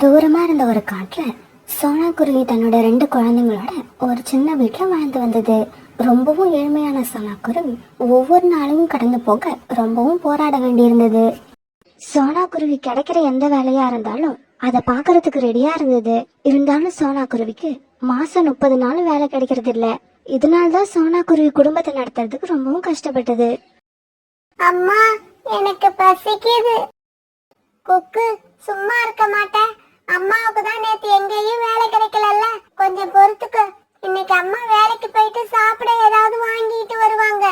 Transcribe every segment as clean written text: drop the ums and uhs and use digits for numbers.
தூரமா இருந்த ஒரு காட்டுல சோனா குருவி தன்னோட 2 குழந்தைங்களோட ஒரு சின்ன வீட்டுல வாழ்ந்து வந்தது. ரொம்பவும் ஏழ்மையான சோனா குருவி ஒவ்வொரு நாளையும் கடந்து போக ரொம்பவும் போராட வேண்டியிருந்தது. சோனா குருவி கிடைக்கிற எந்த வேலையா இருந்தாலும் அதை பாக்குறதுக்கு ரெடியா இருந்தது. இருந்தாலும் சோனா குருவிக்கு மாசம் 30 நாள் வேலை கிடைக்கிறது இல்ல. இதனால்தான் சோனா குருவி குடும்பத்தை நடத்துறதுக்கு ரொம்பவும் கஷ்டப்பட்டது. அம்மா, எனக்கு பசிக்குது. குக்கு, சும்மா இருக்க மாட்டேன். அம்மாவுக்கு தான் நேத்து எங்கேயும் வேலை கிடைக்கலல்ல, கொஞ்சம் பொறுத்துக்கு. இன்னைக்கு அம்மா வேலைக்கு போயிட்டு சாப்பிட ஏதாவது வாங்கிட்டு வருவாங்க.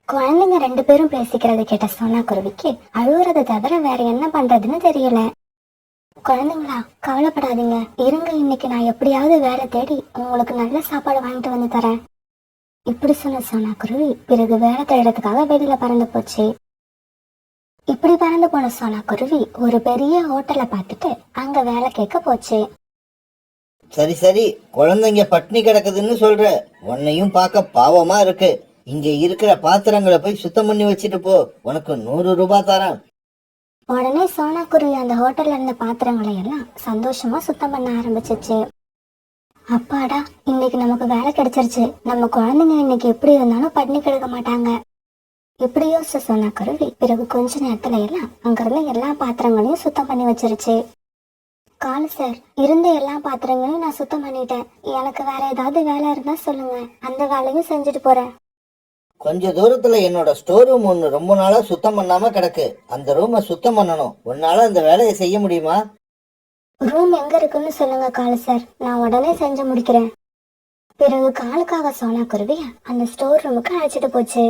குழந்தைங்க 2 பேரும் பேசிக்கிறத கேட்ட சோனா குருவிக்கு அழுகுறத தவிர வேற என்ன பண்றதுன்னு தெரியல. குழந்தைங்களா, கவலைப்படாதீங்க, இருங்க, இன்னைக்கு நான் எப்படியாவது வேலை தேடி உங்களுக்கு நல்ல சாப்பாடு வாங்கிட்டு வந்து தரேன். இப்படி சொன்ன சோனா குருவி பிறகு வேலை தேடுறதுக்காக வெளியில பறந்து போச்சு. இப்படி பறந்து போன சோனா குருவி ஒரு பெரிய ஹோட்டலை பார்த்துட்டு அங்க வேலை கேட்க போச்சு. சரி சரி, குழந்தைங்க பட்னி கிடக்குதுன்னு சொல்ற, உன்னையும் பார்க்க பாவமா இருக்கு. இங்க இருக்கிற பாத்திரங்களை போய் சுத்தம் பண்ணி வச்சுட்டு போ, உனக்கு 100 ரூபாய் தரேன். உடனே சோனா குருவி அந்த ஹோட்டல்ல இருந்த பாத்திரங்களை எல்லாம் சந்தோஷமா சுத்தம் பண்ண ஆரம்பிச்சிச்சு. அப்பாடா, இன்னைக்கு நமக்கு வேலை கிடைச்சிருச்சு, நம்ம குழந்தைங்க இன்னைக்கு எப்படி இருந்தாலும் பட்னி கிடக்க மாட்டாங்க. இப்படி யோசிச்ச சோனா குருவி பிறகு கொஞ்ச நேரத்துல எல்லாம் அங்கிருந்த எல்லா பாத்திரங்களையும் சுத்தம் பண்ணி வச்சிருச்சு. காலு சார், இருந்த எல்லா பாத்திரங்களையும் நான் சுத்தம் பண்ணிட்டேன். எனக்கு வேற ஏதாவது வேலை இருந்தா சொல்லுங்க, அந்த வேலையும் செஞ்சுட்டு போறேன். கொஞ்ச தூரத்துல என்னோட ஸ்டோர் ரூம் ஒண்ணு ரொம்ப நாளா சுத்தம் பண்ணாம கிடக்கு, அந்த ரூமை சுத்தம் பண்ணணும். உன்னால அந்த வேலையை செய்ய முடியுமா? ரூம் எங்க இருக்குன்னு சொல்லுங்க காலு சார், நான் உடனே செஞ்சு முடிக்கிறேன். பிறகு காலுக்காக சோனா குருவி அந்த ஸ்டோர் ரூமுக்கு அழைச்சிட்டு போச்சு.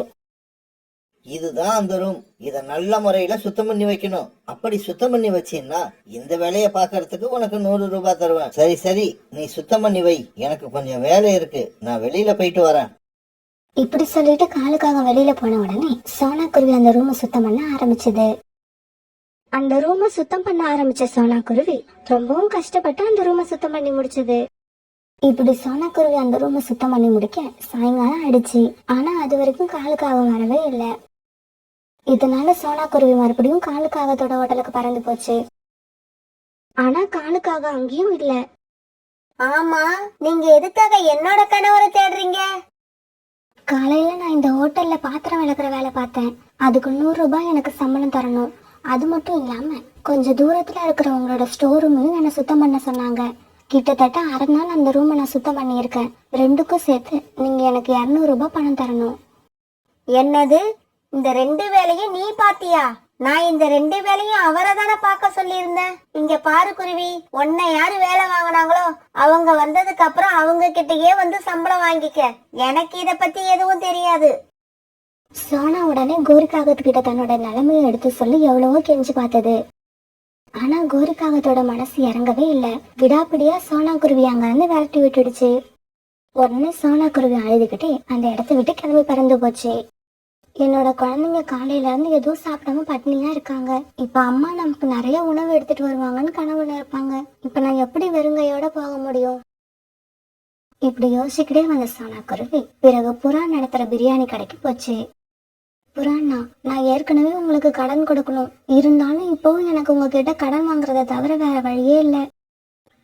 இதுதான் அந்த ரூம். இத நல்ல முறையில சுத்தம் பண்ணி வைக்கணும். அப்படி சுத்தம் பண்ணி வச்சீன்னா இந்த வேலையை பாக்குறதுக்கு உனக்கு 100 ரூபாய் தருவேன். சரி சரி, நீ சுத்தம் பண்ணி வை, எனக்கு கொஞ்சம் வேலை இருக்கு, நான் வெளியில போயிட்டு வரேன். இப்படி சொல்லிட்டு காலுக்காக வெளியில போன உடனே சோனா குருவி அந்த ரூமை சுத்தம் பண்ண ஆரம்பிச்சது. அந்த ரூமை சுத்தம் பண்ண ஆரம்பிச்ச சோனா குருவி ரொம்பவும் கஷ்டப்பட்டு அந்த ரூமை சுத்தம் பண்ணி முடிச்சது. இப்படி சோனா குருவி அந்த ரூமை சுத்தம் பண்ணி முடிக்க சாயங்காலம் ஆயிடுச்சு. ஆனா அது வரைக்கும் காலுக்காக வரவே இல்லை. இதனால சோனா குருவி மறுபடியும் காலுக்காகத்தோட ஹோட்டலுக்கு பறந்து போச்சு. ஆனா காலுக்காக அங்கேயும் இல்ல. ஆமா, நீங்க எதுக்காக என்னோட கணவரை தேடுறீங்க? காலையில நான் இந்த ஹோட்டல்ல பாத்திரம் விளக்குற வேலை பார்த்தேன். அதுக்கு 100 ரூபாய் எனக்கு சம்பளம் தரணும். அது மட்டும் இல்லாம கொஞ்சம் தூரத்துல இருக்கிற உங்களோட ஸ்டோர் ரூமையும் என்ன சுத்தம் பண்ண சொன்னாங்க. கிட்டத்தட்ட 1/2 நாள் அந்த ரூமை நான் சுத்தம் பண்ணியிருக்கேன். 2க்கும் சேர்த்து நீங்க எனக்கு 200 ரூபாய் பணம் தரணும். என்னது, இந்த 2 வேலையும் நீ பாத்தியா? நான் இந்த 2 வேலையும் அவரை தானே பார்க்க சொல்லியிருந்தேன். இங்க பாரு குருவி, உன்னை யாரு வேலை வாங்கினாங்களோ அவங்க வந்ததுக்கு அப்புறம் அவங்க கிட்டயே வந்து சம்பளம் வாங்கிக்க. எனக்கு இத பத்தி எதுவும் தெரியாது. சோனா உடனே கோரிக்காகத்துக்கிட்ட தன்னோட நிலைமையை எடுத்து சொல்லி எவ்வளவோ கெஞ்சி பார்த்தது. ஆனா கோரிக்காகத்தோட மனசு இறங்கவே இல்லை. விடாப்பிடியா சோனா குருவி அங்க இருந்து விரட்டி விட்டுடுச்சு. உடனே சோனா குருவி அழுதுகிட்டே அந்த இடத்த விட்டு கிளம்பி பறந்து போச்சு. என்னோட குழந்தைங்க காலையில இருந்து எதுவும் சாப்பிடாம பட்னியா இருக்காங்க. இப்ப அம்மா நமக்கு நிறைய உணவு எடுத்துட்டு வருவாங்கன்னு கனவுல இருப்பாங்க. இப்ப நான் எப்படி வெறுங்கையோட போக முடியும்? இப்படி யோசிக்கிட்டே வந்த சோனா குருவி பிறகு புறான் நடத்துற பிரியாணி கடைக்கு போச்சு. புறாண்ணா, நான் ஏற்கனவே உங்களுக்கு கடன் கொடுக்கணும். இருந்தாலும் இப்பவும் எனக்கு உங்ககிட்ட கடன் வாங்குறத தவிர வேற வழியே இல்லை.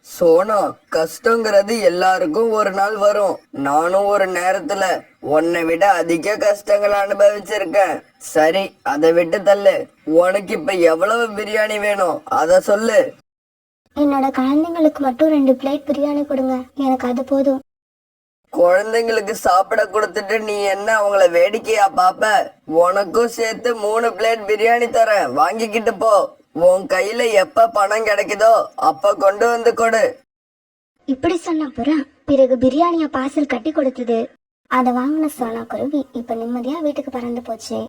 சோனா, கஷ்டங்கிறது எல்லாருக்கும் ஒரு நாள் வரும். நானும் ஒரு நேரத்துல உன்னை விட அதிக கஷ்டங்களை அனுபவிச்சிருக்கேன். சரி, அதை விட்டு தள்ளு. உனக்கு இப்ப எவ்வளவு பிரியாணி வேணும் அத சொல்லு. என்னோட குழந்தைங்களுக்கு மட்டும் 2 பிளேட் பிரியாணி கொடுங்க, எனக்கு அது போதும். குழந்தைங்களுக்கு சாப்பிட கொடுத்துட்டு நீ என்ன அவங்கள வேடிக்கையா பாப்ப? உனக்கும் சேர்த்து 3 பிளேட் பிரியாணி தரேன், வாங்கிக்கிட்டு போ. உன் கையில எப்ப பணம் கிடைக்குதோ அப்ப கொண்டு வந்து கொடு. இப்படி சொன்ன புறா பிறகு பிரியாணிய பார்சல் கட்டி கொடுத்தது. அதை வாங்கின சோனா குருவி இப்ப நிம்மதியா வீட்டுக்கு பறந்து போச்சு.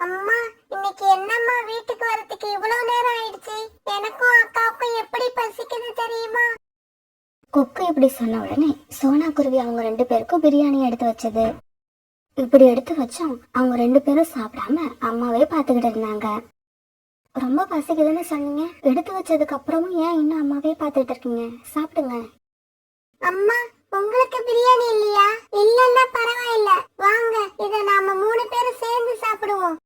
அம்மா, இன்னைக்கு என்னம்மா வீட்டுக்கு வரதுக்கு இவ்வளவு நேரம் ஆயிடுச்சு? எனக்கும் அக்காவுக்கும் எப்படி பசிக்குது தெரியுமா? குக்கு இப்படி சொன்ன உடனே சோனா குருவி அவங்க 2 பேருக்கும் பிரியாணி எடுத்து வச்சது. இப்படி எடுத்து வச்சோம் அவங்க 2 பேரும் சாப்பிடாம அம்மாவே பாத்துக்கிட்டு இருந்தாங்க. ரொம்ப பசிக்குதுன்னு சொன்னீங்க, எடுத்து வச்சதுக்கு அப்புறமும் ஏன் இன்னும் அம்மாவே பாத்துட்டு இருக்கீங்க? சாப்பிடுங்க. அம்மா, உங்களுக்கு பிரியாணி இல்லையா? இல்லன்னா பரவாயில்ல, வாங்க, இத நாம 3 பேரும் சேர்ந்து சாப்பிடுவோம்.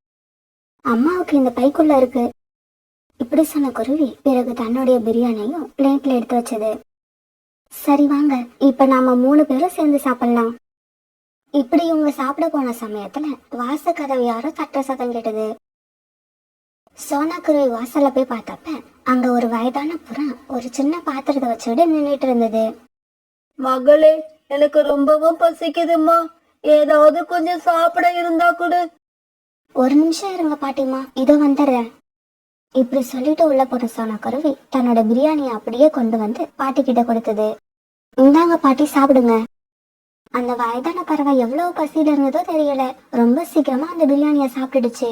அம்மாவுக்கு இந்த பைக்குள்ள இருக்கு. இப்படி சொன்ன குருவி பிறகு தன்னுடைய பிரியாணியும் பிளேட்ல எடுத்து வச்சது. சரி வாங்க, இப்ப நாம 3 பேரும் சேர்ந்து சாப்பிடலாம். இப்படி இவங்க சாப்பிட போன சமயத்துல வாச கதவு யாரோ தட்டுற சத்தம் கேட்டது. சோனா குருவி வாசல்ல போய் பார்த்தப்ப அங்க ஒரு வயதான புறா ஒரு சின்ன பாத்திரத்தை வச்சுட்டு நின்னுட்டு இருந்தது. மகளே, எனக்கு ரொம்பவும் பசிக்குதுமா, ஏதாவது கொஞ்சம் சாப்பிட இருந்தா கூட. ஒரு நிமிஷம் இருங்க பாட்டிமா, இதோ வந்துடுறேன். இப்படி சொல்லிட்டு உள்ள போன சோனா குருவி தன்னோட பிரியாணியை அப்படியே கொண்டு வந்து பாட்டி கிட்ட கொடுத்தது. இந்தாங்க பாட்டி, சாப்பிடுங்க. அந்த வயதான பறவை எவ்வளவு பசியில இருந்ததோ தெரியல, ரொம்ப சீக்கிரமா அந்த பிரியாணிய சாப்பிட்டுடுச்சு.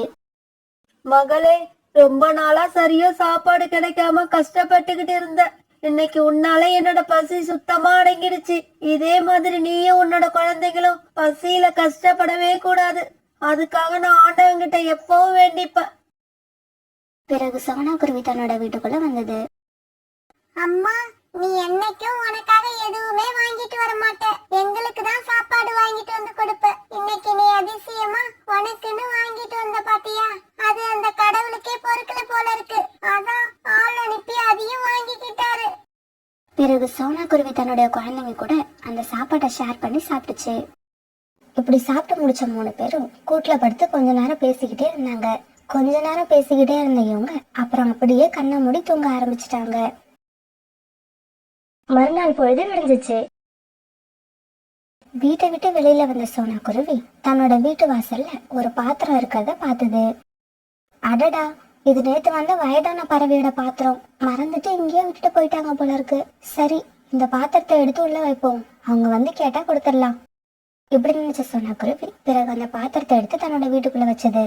மகளே, ரொம்ப நாளா சரியா சாப்பாடு கிடைக்காம கஷ்டப்பட்டுக்கிட்டு இருந்த. இன்னைக்கு உன்னால என்னோட பசி சுத்தமா அடங்கிடுச்சு. இதே மாதிரி நீயும் உன்னோட குழந்தைகளும் பசியில கஷ்டப்படவே கூடாது. அதுக்காக நான் ஆண்டவங்கிட்ட எப்பவும் வேண்டிப்பேன். பிறகு சோனா குருவி தன்னோட வீட்டுக்குள்ள வந்தது. அம்மா, நீ என்னைக்கும் உனக்காக எதுவுமே வாங்கிட்டு வர மாட்ட. எங்களுக்கு தான் சாப்பாடு வாங்கிட்டு வந்து கொடுப்ப. இன்னைக்கு நீ அதிசயமா உனக்குன்னு வாங்கிட்டு வந்த பாத்தியா? அது அந்த கடவுளுக்கே பொறுக்கல போல இருக்கு. அதான் ஆள் அனுப்பி அதையும் வாங்கிக்கிட்டாரு. பிறகு சோனா குருவி தன்னுடைய குழந்தைங்க கூட அந்த சாப்பாட்டை ஷேர் பண்ணி சாப்பிட்டுச்சு. இப்படி சாப்பிட்டு முடிச்ச 3 பேரும் கூட்டுல படுத்து கொஞ்ச நேரம் பேசிக்கிட்டே இருந்தாங்க. கொஞ்ச நேரம் பேசிக்கிட்டே இருந்த இவங்க அப்புறம் அப்படியே கண்ணை மூடி தூங்க ஆரம்பிச்சிட்டாங்க. மறுநாள் பொழுது விடிஞ்சிச்சு. வீட்டை விட்டு வெளியில வந்த சோனா குருவி தன்னோட வீட்டு வாசல்ல ஒரு பாத்திரம் இருக்கிறத பார்த்தது. அடடா, இது நேத்து வந்த வயதான பறவையோட பாத்திரம். மறந்துட்டு இங்கேயே விட்டுட்டு போயிட்டாங்க போல இருக்கு. சரி, இந்த பாத்திரத்தை எடுத்து உள்ள வைப்போம், அவங்க வந்து கேட்டா கொடுத்துடலாம். இப்படி நினைச்ச சோனா குருவி பிறகு அந்த பாத்திரத்தை எடுத்து தன்னோட வீட்டுக்குள்ள வச்சது.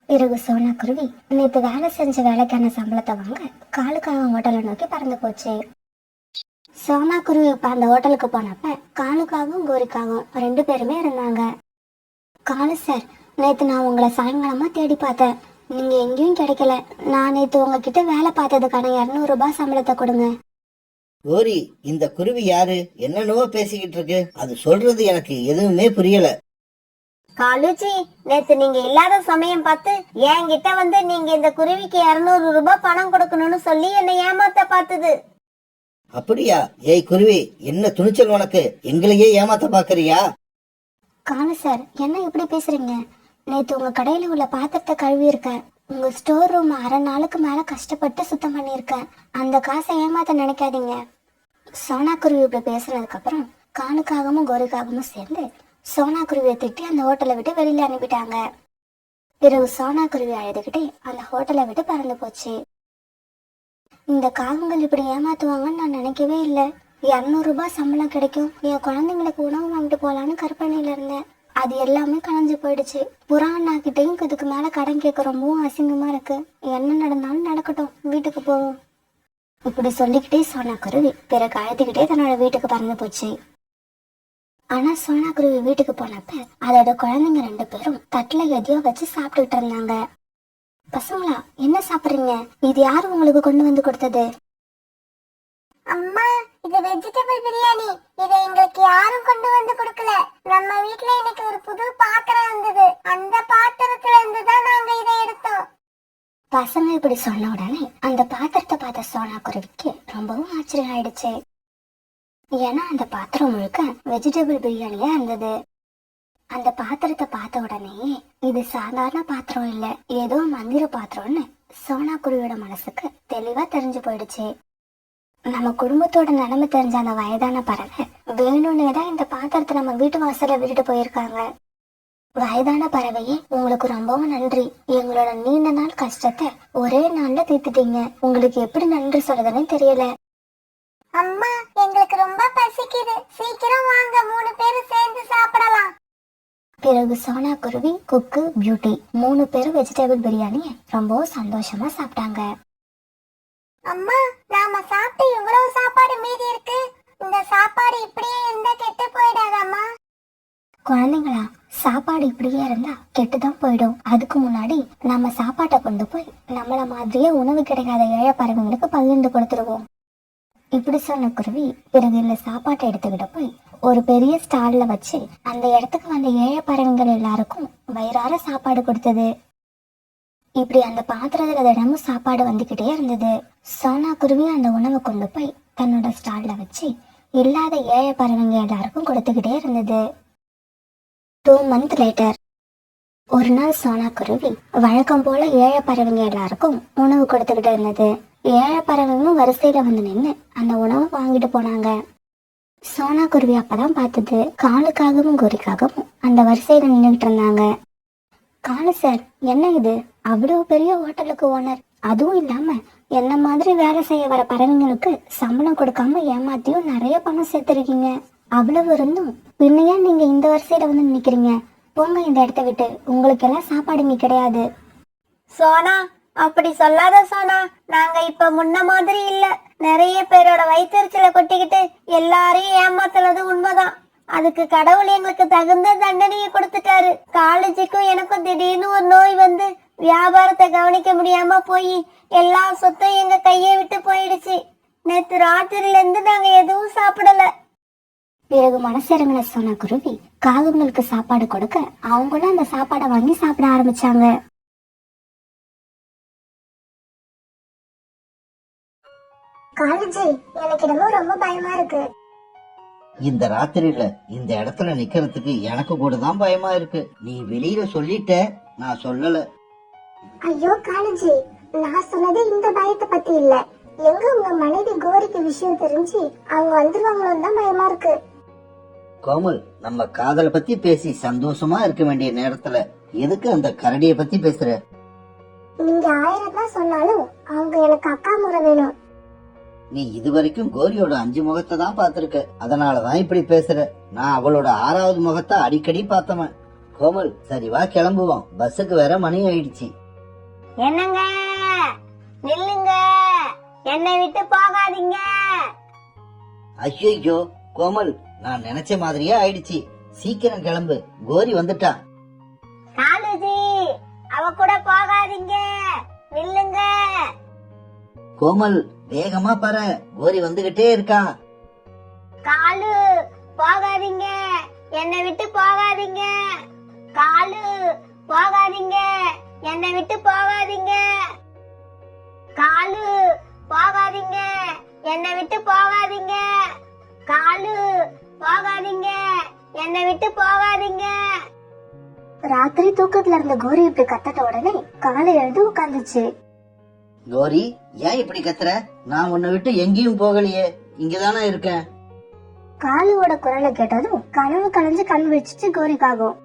பிறகு சோனா குருவி நேத்து வேலை செஞ்ச வேலைக்கான சம்பளத்தை வாங்க காலுக்காக ஹோட்டலை நோக்கி பறந்து போச்சு. சோனா குருவி இப்ப அந்த ஹோட்டலுக்கு போனப்ப காலுக்காகவும் கோரிக்காகவும் 2 பேருமே இருந்தாங்க. காலு சார், நேத்து நான் உங்களை சாயங்காலமா தேடி பார்த்தேன், நீங்க எங்கேயும் கிடைக்கல. நான் நேத்து உங்ககிட்ட வேலை பார்த்ததுக்கான 200 ரூபாய் சம்பளத்தை கொடுங்க. கோரி, இந்த குருவி யாரு? என்னென்னவோ பேசிக்கிட்டு இருக்கு. அது சொல்றது எனக்கு எதுவுமே புரியல. காலுஜி, நேத்து நீங்க இல்லாத சமயம் பார்த்து என்கிட்ட வந்து நீங்க இந்த குருவிக்கு 200 ரூபாய் பணம் கொடுக்கணும்னு சொல்லி என்னை ஏமாத்த பார்த்தது. அப்படியா? ஏய் குருவி, என்ன துணிச்சல் உனக்கு? எங்களையே ஏமாத்த பாக்குறியா? காலு சார், என்ன இப்படி பேசுறீங்க? நேத்து உங்க கடையில உள்ள பாத்திரத்தை கழுவி இருக்கேன். உங்க ஸ்டோர் ரூம் 1/2 நாளுக்கு மேல கஷ்டப்பட்டு சுத்தம் பண்ணியிருக்கேன். அந்த காசை ஏமாத்த நினைக்காதீங்க. சோனா குருவி இப்படி பேசுனதுக்கு அப்புறம் காலுக்காகவும் கோரிக்காகவும் சேர்ந்து சோனா குருவியை திட்டி அந்த ஹோட்டலை விட்டு வெளியில அனுப்பிட்டாங்க. பிறகு சோனா குருவி அழுதுகிட்டே அந்த ஹோட்டலை விட்டு பறந்து போச்சு. இந்த காகங்கள் இப்படி ஏமாத்துவாங்கன்னு நான் நினைக்கவே இல்லை. 200 ரூபாய் சம்பளம் கிடைக்கும், என் குழந்தைங்களுக்கு உணவு வாங்கிட்டு போலான்னு கற்பனையில இருந்தேன். அது எல்லாமே கலைஞ்சு போயிடுச்சு. புறா அண்ணா கிட்டையும் இதுக்கு மேல கடன் கேட்க ரொம்பவும் அசிங்கமா இருக்கு. என்ன நடந்தாலும் நடக்கட்டும், வீட்டுக்கு போவோம். இப்படி சொல்லிக்கிட்டே சோனா குருவி பிறகு அழுதுகிட்டே தன்னோட வீட்டுக்கு பறந்து போச்சு. ஆனா சோனா குருவி வீட்டுக்கு போனப்ப அதோட குழந்தைங்க 2 பேரும் தட்டுல எதையோ வச்சு சாப்பிட்டுட்டு இருந்தாங்க. பசங்களா, என்ன சாப்பிடுறீங்க? இது யாரு உங்களுக்கு கொண்டு வந்து கொடுத்தது? அம்மா, இது வெஜிடபிள் பிரியாணி. இதை எங்களுக்கு யாரும் கொண்டு வந்து கொடுக்கல. நம்ம வீட்ல இன்னைக்கு ஒரு புது பாத்திரம் இருந்தது. அந்த பாத்திரத்துல இருந்து தான் நாங்க இதை எடுத்தோம். பசங்க இப்படி சொன்ன உடனே அந்த பாத்திரத்தை பார்த்த சோனா குருவிக்கு ரொம்பவும் ஆச்சரியம் ஆயிடுச்சு. ஏன்னா அந்த பாத்திரம் முழுக்க வெஜிடபிள் பிரியாணியா இருந்தது. அந்த பாத்திரத்தை பார்த்த உடனே இது சாதாரண பாத்திரம் இல்ல, ஏதோ மந்திர பாத்திரம்னு சோனா குருவியோட மனசுக்கு தெளிவா தெரிஞ்சு போயிடுச்சு. நம்ம குடும்பத்தோட நிலைமை தெரிஞ்ச அந்த வயதான பறவை வேணும்னே தான் இந்த பாத்திரத்தை நம்ம வீட்டு வாசல்ல விட்டுட்டு போயிருக்காங்க. வயதான பறவையே, உங்களுக்கு ரொம்பவும் நன்றி. எங்களோட நீண்ட நாள் கஷ்டத்தை ஒரே நாள்ல தீர்த்துட்டீங்க. உங்களுக்கு எப்படி நன்றி சொல்றதுன்னு தெரியல. அம்மா, எங்களுக்கு ரொம்ப பசிக்குது. சீக்கிரம் வாங்க, 3 பேரும் சேர்ந்து சாப்பிடலாம். பிறகு சோனா குருவி, குக்கு, பியூட்டி 3 பேரும் வெஜிடபிள் பிரியாணியை ரொம்பவும் சந்தோஷமா சாப்பிட்டாங்க. அம்மா, நாம சாப்பிட்டு இவ்வளவு சாப்பாடு மீதி இருக்கு. இந்த சாப்பாடு இப்படியே இருந்தா கெட்டு போயிடாதம்மா. குழந்தைங்களா, சாப்பாடு இப்படியே இருந்தா கெட்டுதான் போயிடும். அதுக்கு முன்னாடி நம்ம சாப்பாட்டை கொண்டு போய் நம்மள மாதிரியே உணவு கிடைக்காத ஏழை பறவைங்களுக்கு பகிர்ந்து கொடுத்துருவோம். இப்படி சொன்ன குருவி பிறகு இந்த சாப்பாட்டை எடுத்துக்கிட்ட போய் ஒரு பெரிய ஸ்டால்ல வச்சு அந்த இடத்துக்கு வந்த ஏழை பறவைகள் எல்லாருக்கும் வயிறார சாப்பாடு கொடுத்தது. இப்படி அந்த பாத்திரத்துல தினமும் சாப்பாடு வந்துகிட்டே இருந்தது. சோனா குருவி அந்த உணவை கொண்டு போய் தன்னோட ஸ்டால்ல வச்சு இல்லாத ஏழை பறவைங்க எல்லாருக்கும் கொடுத்துக்கிட்டே இருந்தது. 2 months later, ஒரு நாள் சோனா குருவி வழக்கம் போல ஏழை பறவைங்க எல்லாருக்கும் உணவு கொடுத்துக்கிட்டு இருந்தது. ஏழை பறவைங்களும் வரிசையில வந்து நின்று அந்த உணவை வாங்கிட்டு போனாங்க. சோனா குருவி அப்பதான் பார்த்தது காலுக்காகவும் கோரிக்காகவும் அந்த வரிசையில நின்றுகிட்டு இருந்தாங்க. காலு சார், என்ன இது? அவ்வளவு பெரிய ஹோட்டலுக்கு ஓனர், அதுவும் இல்லாம என்ன மாதிரி வேலை செய்ய வர பறவைங்களுக்கு சம்பளம் கொடுக்காம ஏமாத்தியும் நிறைய பணம் சேர்த்திருக்கீங்க. அவ்வளவு இருந்தும் பின்னையா நீங்க இந்த வரிசையில வந்து நிக்கிறீங்க? போங்க இந்த இடத்த விட்டு, உங்களுக்கு எல்லாம் சாப்பாடு இங்க கிடையாது. சோனா, அப்படி சொல்லாத சோனா. நாங்க இப்ப முன்ன மாதிரி இல்ல. நிறைய பேரோட வயிற்றுச்சலை கொட்டிக்கிட்டு எல்லாரையும் ஏமாத்துறது உண்மைதான். அதுக்கு கடவுள் எங்களுக்கு தகுந்த தண்டனையை கொடுத்துட்டாரு. காலேஜுக்கும் எனக்கும் திடீர்னு ஒரு நோய் வந்து வியாபாரத்தை கவனிக்க முடியாம போய் எல்லா சொத்தும் எங்க கையை விட்டு போயிடுச்சு. நேத்து ராத்திரில இருந்து நாங்க எதுவும் சாப்பிடல. பிறகு மனசிறங்கின சோனா குருவி காகங்களுக்கு சாப்பாடு கொடுக்க அவங்களும் அந்த சாப்பாடை வாங்கி சாப்பிட ஆரம்பிச்சாங்க. காலேஜி, எனக்கு என்னமோ ரொம்ப பயமா இருக்கு. இந்த ராத்திரியில இந்த இடத்துல நிக்கிறதுக்கு எனக்கு கூட தான் பயமா இருக்கு. நீ வெளியில சொல்லிட்ட, நான் சொல்லல. ஐயோ காலேஜி, நான் சொன்னது இந்த பயத்தை பத்தி இல்ல. எங்க உங்க மனைவி கோரிக்கு விஷயம் தெரிஞ்சு அவங்க வந்துருவாங்களோன்னு தான் பயமா இருக்கு. கோமல், நம்ம காதலை பத்தி பேசி சந்தோஷமா இருக்க வேண்டிய நேரத்துல எதுக்கு அந்த கரடியை பத்தி பேசுற? நீங்க 1000 தான் சொன்னாலும் அவங்க எனக்கு அக்கா முறை வேணும். நீ இதுவரைக்கும் கோரியோட 5 முகத்தை தான் பாத்திருக்க, அதனாலதான் இப்படி பேசுற. நான் அவளோட 6வது முகத்தை அடிக்கடி பார்த்தவன். கோமல், சரி வா கிளம்புவோம், பஸ்ஸுக்கு வேற மணி ஆயிடுச்சு. என்னங்க, நில்லுங்க, என்னை விட்டு போகாதீங்க. ஐயோ கோமல், நான் நினைச்ச மாதிரியே ஆயிடுச்சு. சீக்கிரம் கிளம்பு, கோரி வந்துட்டா. காலேஜி, அவ கூட போகாதீங்க, நில்லுங்க. கோமல், வேகமா பாரு, கோரி வந்துகிட்டே இருக்கா. காலு, போகாதீங்க, என்னை விட்டு போகாதீங்க. காலு, போகாதீங்க, என்னை விட்டு போகாதீங்க. காலு, போகாதீங்க, என்னை விட்டு போகாதீங்க. காலு, போகாதீங்க, என்னை விட்டு போகாதீங்க. ராத்திரி தூக்கத்துல இருந்த கோரி இப்படி கத்தட்ட உடனே காலை எழுந்து உட்கார்ந்துச்சு. கோரி, ஏன் இப்படி கத்துற? நான் உன்னை விட்டு எங்கேயும் போகலையே, இங்கதானே இருக்கேன். காலுவோட குரலை கேட்டதும் கனவு கலைஞ்சு கண் விழிச்சிச்சு கோரிக்காகும்.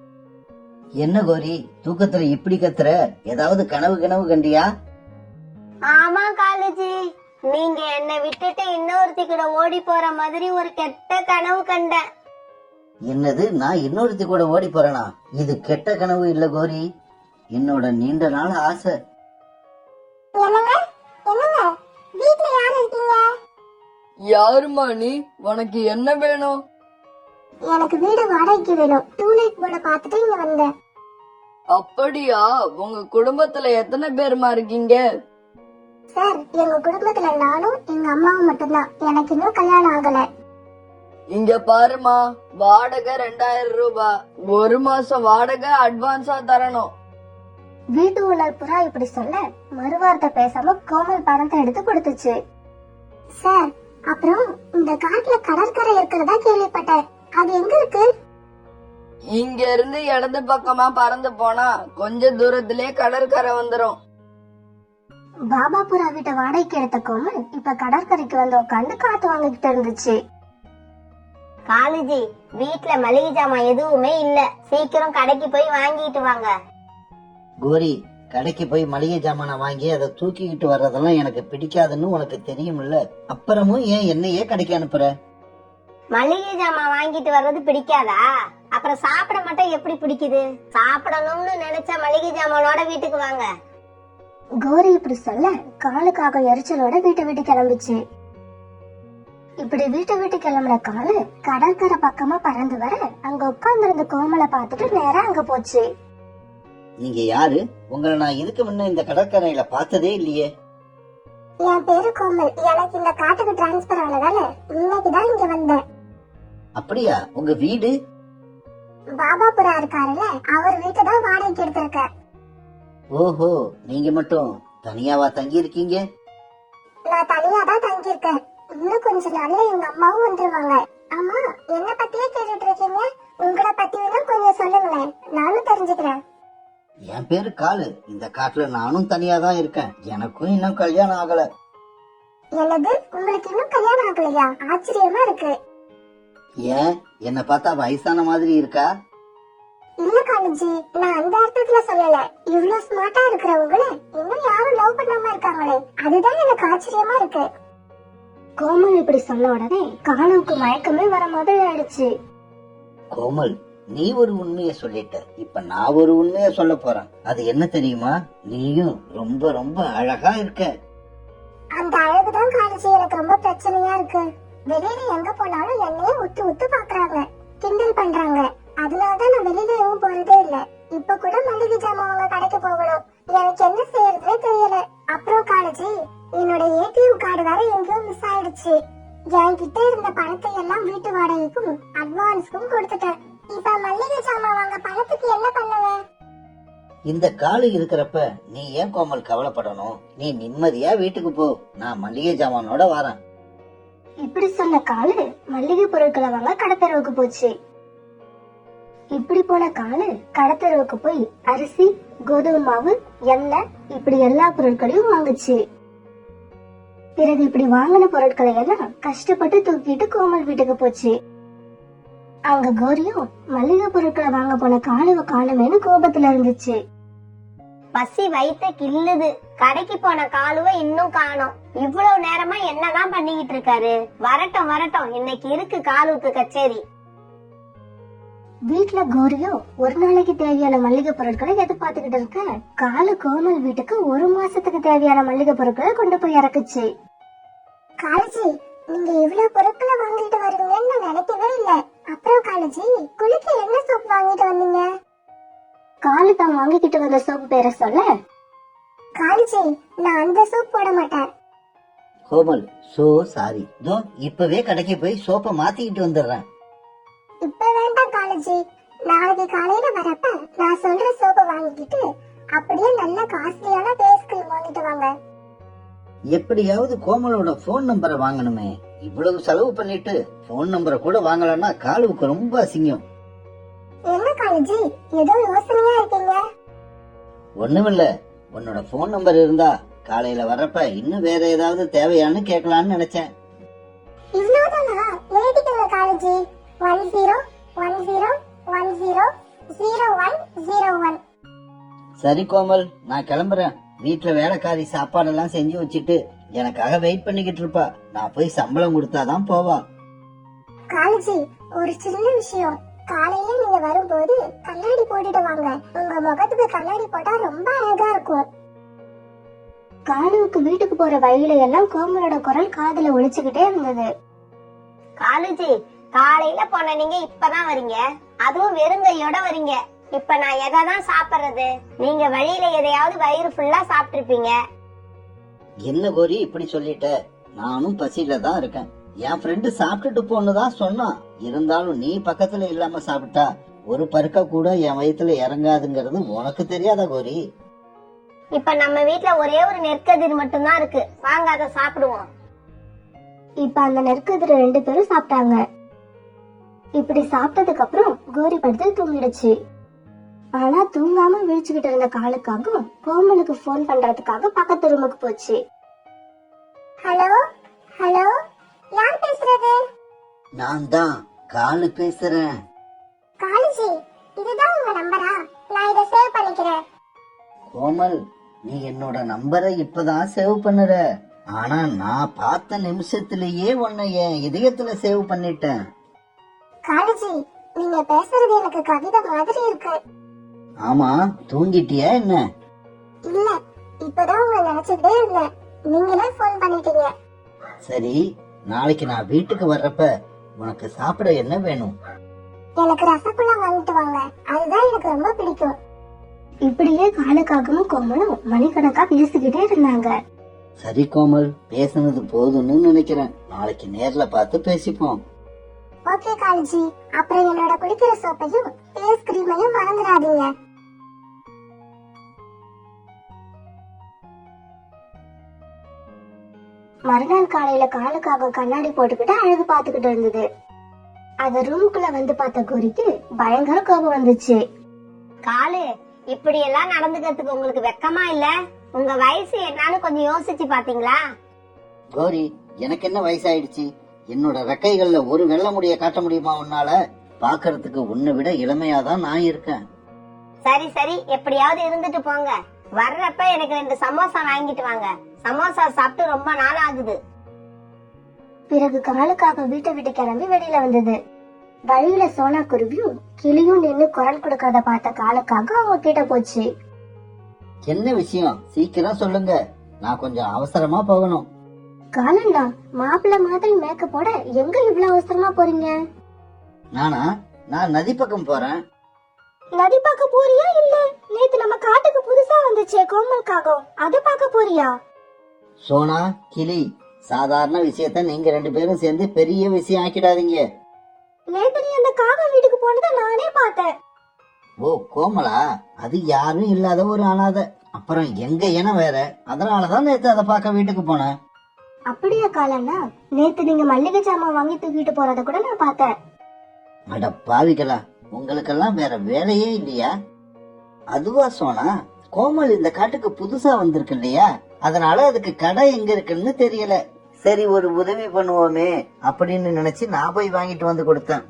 என்ன கோரி, தூக்கத்துல இப்படி கத்துற? ஏதாவது கனவு கண்டியா? ஆமா காலேஜி, நீங்க என்னை விட்டுட்டு இன்னொருத்தி கூட ஓடி போற மாதிரி ஒரு கெட்ட கனவு கண்டேன். என்னது, நான் இன்னொருத்தி கூட ஓடி போறேனா? இது கெட்ட கனவு இல்ல கோரி, என்னோட நீண்ட நாள் ஆசை. என்னங்க என்னங்க, வீட்ல யார் இருக்கீங்க? யாருமா நீ? உனக்கு என்ன வேணும்? எனக்கு வீடு வாடகைக்கு வேணும். 2 night போர்ட பார்த்துட்டு இங்க வந்தேன். அப்படியா? உங்க குடும்பத்துல எத்தனை பேருமா இருக்கீங்க? சார், எங்க குடும்பத்துல நானும் எங்க அம்மாவும் மட்டும்தான். எனக்கு இன்னும் கல்யாணம் ஆகல. இங்க பாருமா, வாடகை 2000 ரூபாய். 1 மாசம் வாடகை அட்வான்ஸா தரணும். வீட்டு ஓனர் புறா இப்படி சொல்ல மறுவார்த்தை பேசாம கோமல் பணத்தை எடுத்து கொடுத்துச்சு. சார், அப்புறம் இந்த காட்டுல கடற்கரை இருக்கிறதா கேள்விப்பட்டேன். அது எங்க இருக்கு? இங்க இருந்து இடது பக்கமா பறந்து போனா கொஞ்ச தூரத்திலே கடற்கரை வந்துரும். பாபா புறா வீட்டை வாடகைக்கு எடுத்த கோமல் இப்ப கடற்கரைக்கு வந்து உட்காந்து காத்து வாங்கிக்கிட்டு இருந்துச்சு. காலேஜி, வீட்ல மளிகை ஜாமான் எதுவுமே இல்ல. சீக்கிரம் கடைக்கு போய் வாங்கிட்டு வாங்க. கோரி, கடைக்கு போய் மளிகை ஜாமானை வாங்கி அதை தூக்கிக்கிட்டு வர்றதெல்லாம் எனக்கு பிடிக்காதுன்னு உனக்கு தெரியும்ல, அப்புறமும் ஏன் என்னையே கடைக்கு அனுப்புற? மளிகை ஜாமான் வாங்கிட்டு வர்றது பிடிக்காதா? அப்புறம் சாப்பிட மட்டும் எப்படி பிடிக்குது? சாப்பிடணும்னு நினைச்சா மளிகை ஜாமானோட வீட்டுக்கு வாங்க. கோரி இப்படி சொல்ல காலுக்காக எரிச்சலோட வீட்டை விட்டு கிளம்பிச்சு. இப்படி வீட்டை விட்டு கிளம்புன காலு கடற்கரை பக்கமா பறந்து வர அங்க உட்கார்ந்து இருந்த கோமலை பார்த்துட்டு நேரா அங்க போச்சு. நீங்க யாரு? உங்களை நான் இதுக்கு முன்ன இந்த கடற்கரையில பார்த்ததே இல்லையே. என் பேரு கோமல். எனக்கு இந்த காட்டுக்கு டிரான்ஸ்பர் ஆனதால இன்னைக்குதான் இங்க வந்தேன். அப்படியா? உங்க வீடு? பாபாபுரா இருக்காருல்ல, அவர் வீட்டை தான் வாடகைக்கு எடுத்திருக்க. ஓஹோ, நீங்க மட்டும் தனியாவா தங்கி இருக்கீங்க? நான் தனியா தான் தங்கியிருக்கேன். இன்னும் கொஞ்ச நாள்ல எங்க அம்மாவும் வந்துருவாங்க. ஆமா, என்ன பத்தியே கேட்டுட்டு இருக்கீங்க? உங்களை பத்தி வேணா கொஞ்சம் சொல்லுங்களேன், நானும் தெரிஞ்சுக்கிறேன். என் பேரு காலு. இந்த காட்டுல நானும் தனியா தான் இருக்கேன். எனக்கும் இன்னும் கல்யாணம் ஆகல. என்னது, உங்களுக்கு இன்னும் கல்யாணம் ஆகலையா? ஆச்சரியமா இருக்கு. ஏன், என்ன பார்த்தா வயசான மாதிரி இருக்கா? இல்ல காலேஜி, நான் அந்த அர்த்தத்துல சொல்லல. இவ்ளோ ஸ்மார்ட்டா இருக்கிறவங்கள இன்னும் யாரும் லவ் பண்ணாம இருக்காங்களே, அதுதான் எனக்கு ஆச்சரியமா இருக்கு. கோமல் இப்படி சொன்ன உடனே காலுவுக்கு மயக்கமே வர மாதிரி ஆயிடுச்சு. கோமல், நீ ஒரு உண்மைய சொல்லிட்ட. இப்ப நான் ஒரு உண்மைய சொல்ல போறேன். அது என்ன தெரியுமா? நீயும் ரொம்ப ரொம்ப அழகா இருக்க. அந்த அழகுதான் காலேஜி எனக்கு ரொம்ப பிரச்சனையா இருக்கு. வெளியில எங்க போனாலும் என்னையே உத்து உத்து பாக்குறாங்க, கிண்டல் பண்றாங்க. அதனாலதான் நான் வெளியில எங்கும் போறதே இல்ல. இப்ப கூட மளிகை ஜாமான் வாங்க கடைக்கு போகணும். எனக்கு என்ன செய்யறதுனே தெரியல. அப்புறம் காலேஜி, என்னோட ஏடிஎம் கார்டு வேற எங்கேயோ மிஸ் ஆயிடுச்சு. என்கிட்ட இருந்த பணத்தை எல்லாம் வீட்டு வாடகைக்கும் அட்வான்ஸ்க்கும் கொடுத்துட்டேன். இப்ப மளிகை ஜாமான் வாங்க பணத்துக்கு என்ன பண்ணுவேன்? இந்த காலு இருக்கிறப்ப நீ ஏன் கோமல் கவலைப்படணும்? நீ நிம்மதியா வீட்டுக்கு போ. நான் மளிகை ஜாமானோட வரேன். இப்படி சொன்ன காலு மல்லிகை பொருட்களை வாங்க கடத்தெருவுக்கு போச்சு. இப்படி போன காலு கடத்தெருவுக்கு போய் அரிசி, கோதுமை மாவு, எண்ணெய் இப்படி எல்லா பொருட்களையும் வாங்குச்சு. பிறகு இப்படி வாங்கின பொருட்களை எல்லாம் கஷ்டப்பட்டு தூக்கிட்டு கோமல் வீட்டுக்கு போச்சு. அங்க கோரியும் மல்லிகை பொருட்களை வாங்க போன காலுவ காணுமேனு கோபத்துல இருந்துச்சு. பசி வயித்த கிள்ளுது. கடைக்கு போன காலுவ இன்னும் காணோம். இவ்வளவு நேரமா என்னதான் பண்ணிக்கிட்டு இருக்காரு? வரட்டும் வரட்டும், இன்னைக்கு இருக்கு காலுவுக்கு கச்சேரி. வீட்டுல கோரியோ ஒரு நாளைக்கு தேவையான மல்லிகை பொருட்களை எதிர்பார்த்துக்கிட்டு இருக்க காலு கோமல் வீட்டுக்கு ஒரு மாசத்துக்கு தேவையான மல்லிகை பொருட்களை கொண்டு போய் இறக்குச்சு. காலேஜி, நீங்க இவ்வளவு பொருட்களை வாங்கிட்டு வருவீங்கன்னு நான் நினைக்கவே இல்ல. அப்புறம் காலேஜி, குளிக்க என்ன சோப் வாங்கிட்டு வந்தீங்க? காலு தான் வாங்கிக்கிட்டு வந்த சோப்பு பேரை சொல்ல, காலேஜி, நான் அந்த சோப் போட மாட்டேன். Komal, so sorry. இதோ இப்பவே கடைக்கு போய் சோப்பை மாத்திக்கிட்டு வந்துடுறேன். இப்ப வேண்டாம் காலேஜி, நாளைக்கு காலையில வரப்ப நான் சொல்ற சோப்பை வாங்கிக்கிட்டு அப்படியே நல்ல காஸ்ட்லியான ஃபேஸ் கிரீம் வாங்கிட்டு வாங்க. எப்படியாவது கோமலோட போன் நம்பரை வாங்கணுமே. இவ்வளவு செலவு பண்ணிட்டு போன் நம்பரை கூட வாங்கலன்னா காலுவுக்கு ரொம்ப அசிங்கம். என்ன காலேஜி, ஏதோ யோசனையா இருக்கீங்க? ஒண்ணுமில்ல, உன்னோட போன் நம்பர் இருந்தா காலையில வர்றப்ப இன்னும் வேற ஏதாவது தேவையான்னு கேட்கலான்னு நினைச்சேன். இவ்வளவுதானா? எழுதிக்கோங்க காலேஜி. 1010100101. சரி கோமல், நான் கிளம்புறேன். வீட்டுல வேலைக்காரி சாப்பாடெல்லாம் செஞ்சு வச்சுட்டு எனக்காக வெயிட் பண்ணிக்கிட்டு இருப்பா. நான் போய் சம்பளம் கொடுத்தாதான் போவா. காலேஜி, ஒரு சின்ன விஷயம். காலையில நீங்க வரும்போது கண்ணாடி போட்டுட்டு வாங்க. உங்க முகத்துக்கு கண்ணாடி போட்டா ரொம்ப அழகா இருக்கும். காலுவுக்கு வீட்டுக்கு போற வழியில எல்லாம் கோமலோட குரல் காதுல ஒலிச்சுக்கிட்டே இருந்தது. காலேஜி, காலையில போன நீங்க இப்பதான் வரீங்க, அதுவும் வெறுங்கையோட வரீங்க. இப்ப நான் எதான் சாப்பிடுறது? நீங்க வழியில எதையாவது வயிறு ஃபுல்லா சாப்பிட்டிருப்பீங்க. என்ன கோரி இப்படி சொல்லிட்ட? நானும் பசியில தான் இருக்கேன். என் ஃப்ரெண்டு சாப்பிட்டுட்டு போன்னுதான் சொன்னான். இருந்தாலும் நீ பக்கத்துல இல்லாம சாப்பிட்டா ஒரு பருக்க கூட என் வயித்துல இறங்காதுங்கிறது உனக்கு தெரியாதா கோரி? இப்ப நம்ம வீட்ல ஒரே ஒரு நெற்கதிர் மட்டும்தான் இருக்கு. வாங்க அதை சாப்பிடுவோம். இப்ப அந்த நெற்கதிர 2 பேரும் சாப்பிட்டாங்க. இப்படி சாப்பிட்டதுக்கு அப்புறம் கோரி படுத்து தூங்கிடுச்சு. ஆனா தூங்காம விழிச்சுக்கிட்டு இருந்த காலுக்காக கோமலுக்கு போன் பண்றதுக்காக பக்கத்து ரூமுக்கு போச்சு. ஹலோ ஹலோ, யார் பேசுறது? நான் தான் காலு பேசுறேன். காலேஜி, இதுதான் உங்க நம்பரா? நான் இதை சேவ் பண்ணிக்கிறேன். கோமல், நீ என்னோட நம்பரை இப்பதான் சேவ் பண்ணுற. ஆனா நான் பார்த்த நிமிஷத்திலேயே உன்னை என் இதயத்துல சேவ் பண்ணிட்டேன். காலேஜி, நீங்க பேசுறது எனக்கு கவிதை மாதிரி இருக்கு. ஆமா, தூங்கிட்டியா என்ன? இல்ல, இப்பதான் உங்களை நினைச்சுக்கிட்டே இருந்தேன். நீங்களே போன் பண்ணிட்டீங்க. சரி, நாளைக்கு நான் வீட்டுக்கு வர்றப்ப உனக்கு சாப்பிட என்ன வேணும்? எனக்கு ரசகுல்லா வாங்கிட்டு வாங்க, அதுதான் எனக்கு ரொம்ப பிடிக்கும். இப்படியே காலுக்காகவும் கோமலும் மணிக்கணக்கா பேசிக்கிட்டே இருந்தாங்க. சரி கோமல், பேசுனது போதும்னு நினைக்கிறேன். நாளைக்கு நேர்ல பார்த்து பேசிப்போம். ஓகே காலேஜி, அப்புறம் என்னோட குளிக்கிற சோப்பையும் ஃபேஸ் கிரீமையும் மறந்துடாதீங்க. மறுநாள் காலையில காலுக்காக கண்ணாடி போட்டுக்கிட்டு அழகு பாத்துக்கிட்டு இருந்தது. அத ரூமுக்குள்ள வந்து பார்த்த கோரிக்கு பயங்கர கோபம் வந்துச்சு. காலு, இப்படி எல்லாம் நடந்துக்கிறதுக்கு உங்களுக்கு வெக்கமா இல்ல? உங்க வயசு என்னன்னு கொஞ்சம் யோசிச்சு பாத்தீங்களா? கோரி, எனக்கு என்ன வயசாயிடுச்சு? என்னோட ரெக்கைகள்ல ஒரு வெள்ளை முடிய காட்ட முடியுமா உன்னால? பாக்குறதுக்கு உன்னை விட இளமையாதான் நான் இருக்கேன். சரி சரி, எப்படியாவது இருந்துட்டு போங்க. வர்றப்ப எனக்கு 2 சமோசா வாங்கிட்டு வாங்க. சமோசா சாப்பிட்டு ரொம்ப நாள் ஆகுது. பிறகு காலுக்காக வீட்டை விட்டு கிளம்பி வெளியில வந்தது. வழியில சோனா குருவியும் கிளியும் நின்னு குரல் கொடுக்கறத பார்த்த காலுக்காக அவங்க கிட்ட போச்சு. என்ன விஷயம்? சீக்கிரம் சொல்லுங்க, நான் கொஞ்சம் அவசரமா போகணும். காலண்ணா, மாப்பிள்ள மாதிரி மேக்கப் போட எங்க இவ்வளவு அவசரமா போறீங்க? நானா? நான் நதி பக்கம் போறேன். நதி பார்க்க போறியா இல்ல நேத்து நம்ம காட்டுக்கு புதுசா வந்துச்சே கோமல் காகம், அத பார்க்க போறியா? சோனா, கிளி, சாதாரண விஷயத்த நீங்க 2 பேரும் சேர்ந்து பெரிய விஷயம் ஆக்கிடாதீங்க. நேத்து நீ அந்த காகம் வீட்டுக்கு போனதை நானே பார்த்தேன். ஓ கோமலா, அது யாரும் இல்லாத ஒரு அனாதை. அப்புறம் எங்க இனம் வேற, அதனாலதான் நேத்து அதை பார்க்க வீட்டுக்கு போனேன். அப்படியா காலண்ணா? நேத்து நீங்க மல்லிகை ஜாமான் வாங்கி தூக்கிட்டு போறத கூட நான் பார்த்தேன். அட பாவிகளா, உங்களுக்கெல்லாம் வேற வேலையே இல்லையா? அதுவா சோனா, கோமல் இந்த காட்டுக்கு புதுசா வந்திருக்கு இல்லையா, அதனால அதுக்கு கடை எங்க இருக்குன்னு தெரியல. சரி, ஒரு உதவி பண்ணுவோமே அப்படின்னு நினைச்சு நான் போய் வாங்கிட்டு வந்து கொடுத்தேன்.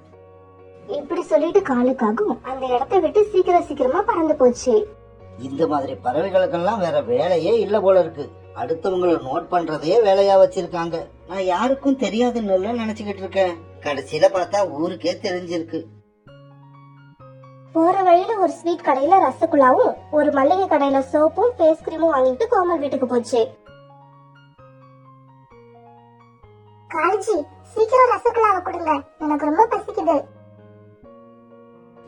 இப்படி சொல்லிட்டு காலுக்காகவும் அந்த இடத்தை விட்டு சீக்கிரமா பறந்து போச்சு. இந்த மாதிரி பறவைகளுக்கெல்லாம் வேற வேலையே இல்ல போல இருக்கு. அடுத்தவங்களை நோட் பண்றதையே வேலையா வச்சிருக்காங்க. நான் யாருக்கும் தெரியாதுன்னு நினைச்சுக்கிட்டு இருக்கேன். கடைசியில பார்த்தா ஊருக்கே தெரிஞ்சிருக்கு. போற வழியில ஒரு ஸ்வீட் கடையில ரசகுல்லாவும் ஒரு மல்லிகை கடையில சோப்பும் ஃபேஸ் கிரீமும் வாங்கிட்டு கோமல் வீட்டுக்கு போச்சு. காலஜி, சீக்கிரம் ரசகுல்லாவை கொடுங்க, எனக்கு ரொம்ப பசிக்குது.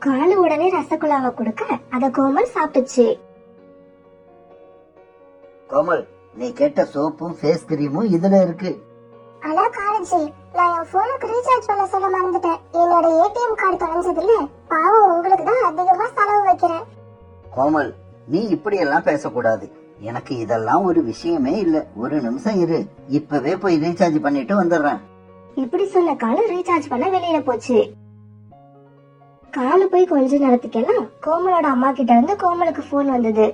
காலு உடனே ரசகுல்லாவை கொடுக்க அத கோமல் சாப்பிட்டுச்சு. கோமல், நீ கேட்ட சோப்பும் ஃபேஸ் கிரீமும் இதுல இருக்கு. ஆனா காலஜி, நான் என் போனுக்கு ரீசார்ஜ் பண்ண சொல்ல மறந்துட்டேன். என்னோட ஏடிஎம் கார்டு தொலைஞ்சதுல பாவம் உங்களுக்கு தான் அதிகமா செலவு வைக்கிறேன். கோமல், நீ இப்படி எல்லாம் பேசக்கூடாது. எனக்கு இதெல்லாம் ஒரு விஷயமே இல்ல. ஒரு நிமிஷம் இரு, இப்பவே போய் ரீசார்ஜ் பண்ணிட்டு வந்துடுறேன். இப்படி சொன்ன காலு ரீசார்ஜ் பண்ண வெளியில போச்சு. காலு போய் கொஞ்ச நேரத்துக்கெல்லாம் கோமலோட அம்மா கிட்ட இருந்து கோமலுக்கு போன் வந்தது.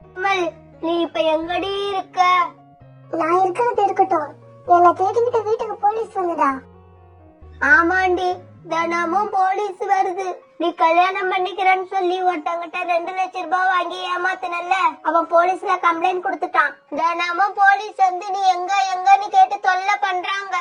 கோமல், நீ இப்ப எங்கடி இருக்க? நான் இருக்கிறது இருக்கட்டும், என்னை தேடிக்கிட்டு வீட்டுக்கு போலீஸ் வந்துடா. ஆமாண்டி, தினமும் போலீஸ் வருது. நீ கல்யாணம் பண்ணிக்கிறேன்னு சொல்லி ஒருத்தங்கிட்ட 2 லட்சம் ரூபாய் வாங்கி ஏமாத்தினல்ல, அவன் போலீஸ்ல கம்ப்ளைண்ட் கொடுத்துட்டான். தினமும் போலீஸ் வந்து நீ எங்கன்னு கேட்டு தொல்லை பண்றாங்க.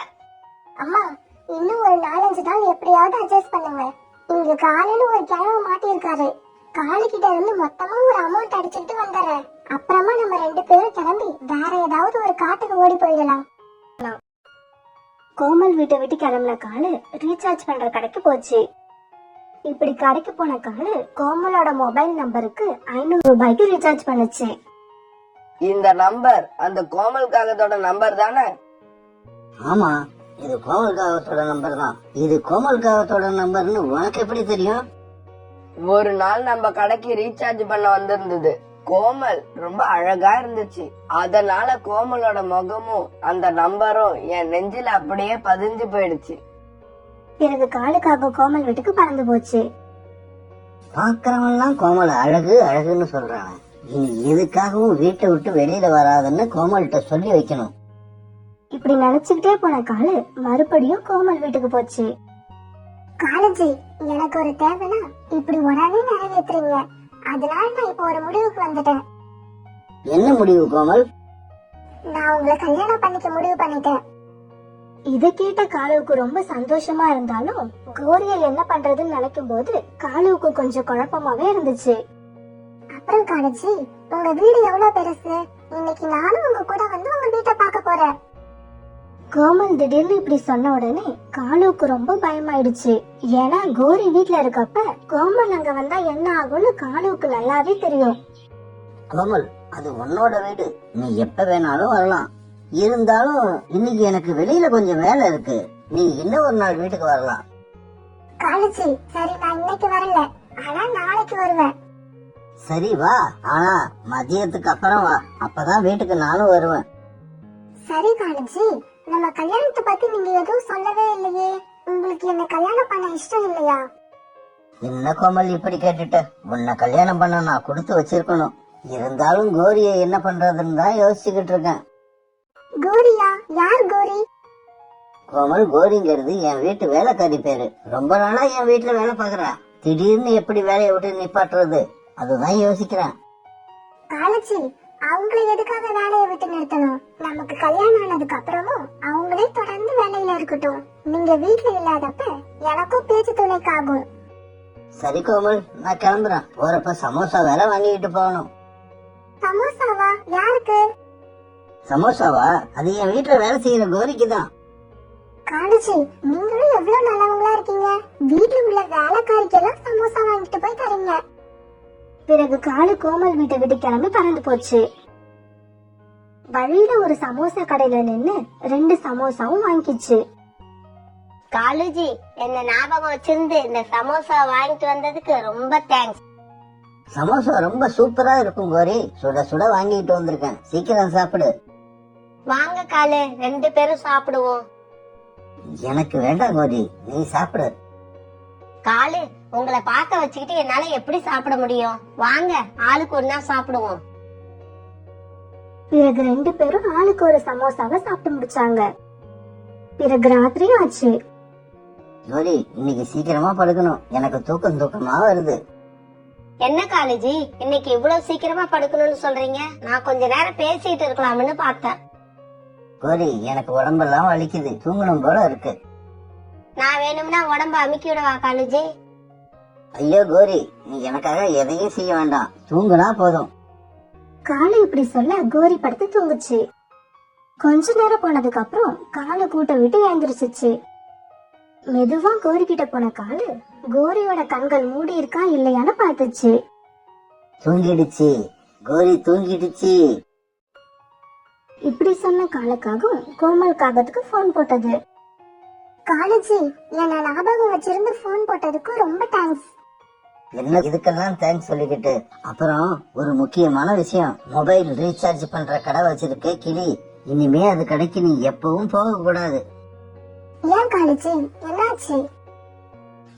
அம்மா, இன்னும் ஒரு 4-5 நாள் எப்படியாவது அட்ஜஸ்ட் பண்ணுங்க. இங்க காலையில ஒரு கிழமை மாட்டியிருக்காரு. காலுக்கிட்ட இருந்து மொத்தமா ஒரு அமௌண்ட் அடிச்சுட்டு வந்துடுறேன். அப்புறமா நம்ம 2 பேரும் கிளம்பி வேற ஏதாவது ஒரு காட்டுக்கு ஓடி போயிடலாம். கோமல் வீட்டை விட்டு கிளம்பின காலு ரீசார்ஜ் பண்ற கடைக்கு போச்சு. இப்படி கடைக்கு போன காலு கோமலோட மொபைல் நம்பருக்கு 500 ரூபாய்க்கு ரீசார்ஜ் பண்ணுச்சு. இந்த நம்பர் அந்த கோமல் காகத்தோட நம்பர் தானே? ஆமா, இது கோமல் காகத்தோட நம்பர் தான். இது கோமல் காகத்தோட நம்பர்னு உனக்கு எப்படி தெரியும்? ஒரு நாள் நம்ம கடைக்கு ரீசார்ஜ் பண்ண வந்திருந்தது. கோமல் ரொம்ப அழகா இருந்துச்சு. அதனால கோமலோட முகமும் அந்த நம்பரும் என் நெஞ்சில அப்படியே பதிஞ்சு போயிடுச்சு. பிறகு காலுக்காக கோமல் வீட்டுக்கு பறந்து போச்சு. பாக்குறவன்லாம் கோமல் அழகு அழகுன்னு சொல்றான். இனி எதுக்காகவும் வீட்டை விட்டு வெளியில வராதுன்னு கோமல்கிட்ட சொல்லி வைக்கணும். இப்படி நினைச்சுக்கிட்டே போன காலு மறுபடியும் கோமல் வீட்டுக்கு போச்சு. காலேஜி, எனக்கு ஒரு தேவைனா இப்படி உடனே நிறைவேற்றுறீங்க. அதனால நான் இப்ப ஒரு முடிவுக்கு வந்துட்டேன். என்ன முடிவு கோமல்? நான் உங்களை கல்யாணம் பண்ணிக்க முடிவு பண்ணிட்டேன். இத கேட்ட காலுவுக்கு ரொம்ப சந்தோஷமா இருந்தாலும் கோரியை என்ன பண்றதுன்னு நினைக்கும் போது காலுவுக்கு கொஞ்சம் குழப்பமாவே இருந்துச்சு. அப்புறம் காலேஜி, உங்க வீடு எவ்வளவு பெருசு? இன்னைக்கு நானும் உங்க கூட வந்து உங்க வீட்டை பார்க்க போறேன். கோமல் திடீர்னு இப்படி சொன்ன உடனே காலுவுக்கு ரொம்ப பயமாயிடுச்சு. ஏன்னா கோரி வீட்ல இருக்கப்ப கோமல் அங்க வந்தா என்ன ஆகும்னு காலுவுக்கு நல்லாவே தெரியும். கோமல், அது உன்னோட வீடு, நீ எப்ப வேணாலும் வரலாம். இருந்தாலும் இன்னைக்கு எனக்கு வெளியில கொஞ்சம் வேலை இருக்கு. நீ இன்னும் ஒரு நாள் வீட்டுக்கு வரலாம். காலேஜி, சரி, நான் இன்னைக்கு வரல, ஆனா நாளைக்கு வருவேன். சரி வா, ஆனா மதியத்துக்கு அப்புறம் வா, அப்பதான் வீட்டுக்கு நானும் வருவேன். சரி காலேஜி, நம்ம கல்யாணத்தை பத்தி நீங்க எதுவும் சொல்லவே இல்லையே. உங்களுக்கு என்ன கல்யாணம் பண்ண இஷ்டம் இல்லையா? என்ன கோமல் இப்படி கேட்டுட்ட? உன்னை கல்யாணம் பண்ண நான் கொடுத்து வச்சிருக்கணும். இருந்தாலும் கோரியை என்ன பண்றதுன்னு தான் யோசிச்சுக்கிட்டு இருக்கேன். கோரியா? யார் கோரி? கோமல், கோரிங்கிறது என் வீட்டு வேலைக்காரி பேரு. ரொம்ப நாளா என் வீட்டுல வேலை பாக்குறா. திடீர்னு எப்படி வேலையை விட்டு நிப்பாட்டுறது, அதுதான் யோசிக்கிறேன். காலேஜி, அவங்கள எதுக்காக வேலையை விட்டு நிறுத்தணும்? நமக்கு கல்யாணம் ஆனதுக்கு அப்புறமும் அவங்களே தொடர்ந்து வேலையில இருக்கட்டும். நீங்க வீட்டுல இல்லாதப்ப எனக்கும் பேச்சு துணைக்காகும். சரி கோமல், நான் கிளம்புறேன். போறப்ப சமோசா வேற வாங்கிட்டு போகணும். சமோசாவா? யாருக்கு? சமோசாவா? அது என் வீட்டுல வேலை செய்யற கோரிக்கு தான். காலேஜி, நீங்களும் எவ்வளவு நல்லவங்களா இருக்கீங்க. வீட்டுல உள்ள வேலைக்காரிக்கெல்லாம் சமோசா வாங்கிட்டு போய் தரீங்க. பிறகு காலு கோமல் வீட்டை விட்டு கிளம்பி பறந்து போச்சு. வழியில ஒரு சமோசா கடையில நின்னு 2 சமோசாவும் வாங்கிச்சு. காலேஜி, என்ன ஞாபகம் வச்சிருந்து இந்த சமோசா வாங்கிட்டு வந்ததுக்கு ரொம்ப தேங்க்ஸ். சமோசா ரொம்ப சூப்பரா இருக்கும் கோரி. சுட சுட வாங்கிட்டு வந்திருக்கேன். சீக்கிரம் சாப்பிடு. வாங்க காலு, 2 பேரும் சாப்பிடுவோம். எனக்கு வேண்டாம் கோரி, நீ சாப்பிடு. காலு, உங்களை பார்க்க வச்சுக்கிட்டு என்னால எப்படி சாப்பிட முடியும்? வாங்க, ஆளுக்கு ஒன்னா சாப்பிடுவோம். பிறகு 2 பேரும் ஆளுக்கு ஒரு சமோசாவை சாப்பிட்டு முடிச்சாங்க. பிறகு ராத்திரி ஆச்சு. கோரி, இன்னைக்கு சீக்கிரமா படுக்கணும். எனக்கு தூக்கமா வருது. என்ன காலேஜி, இன்னைக்கு இவ்வளவு சீக்கிரமா படுக்கணும்னு சொல்றீங்க? நான் கொஞ்ச நேரம் பேசிட்டு இருக்கலாம்னு பார்த்தேன். கோரி, எனக்கு உடம்பெல்லாம் வலிக்குது, தூங்கணும் போல இருக்கு. நான் வேணும்னா உடம்ப அமுக்கி விடவா காலேஜி? ஐயோ கோரி, நீ எனக்காக எதையும் செய்ய வேண்டாம், தூங்குனா போதும். காலு இப்படி சொல்ல கோரி படுத்து தூங்குச்சு. கொஞ்ச நேரம் போனதுக்கு அப்புறம் காலு கூட்ட விட்டு எழுந்திருச்சு. மெதுவா கோரி கிட்ட போன காலு கோரியோட கண்கள் மூடி இருக்கா இல்லையான்னு பார்த்துச்சு. தூங்கிடுச்சு கோரி, தூங்கிடுச்சு. இப்படி சொன்ன காலுக்காகவும் கோமல் காகத்துக்கு போன் போட்டது. காலேஜி, என்ன ஞாபகம் வச்சிருந்து போன் போட்டதுக்கு ரொம்ப தேங்க்ஸ். என்ன இதுக்கெல்லாம் தேங்க்ஸ் சொல்லிக்கிட்டு? அப்புறம் ஒரு முக்கியமான விஷயம், மொபைல் ரீசார்ஜ் பண்ற கடை வச்சிருக்க கிளி. இனிமே அது கடைக்கு நீ எப்பவும் போக கூடாது. ஏன் காலேஜி, என்னாச்சு?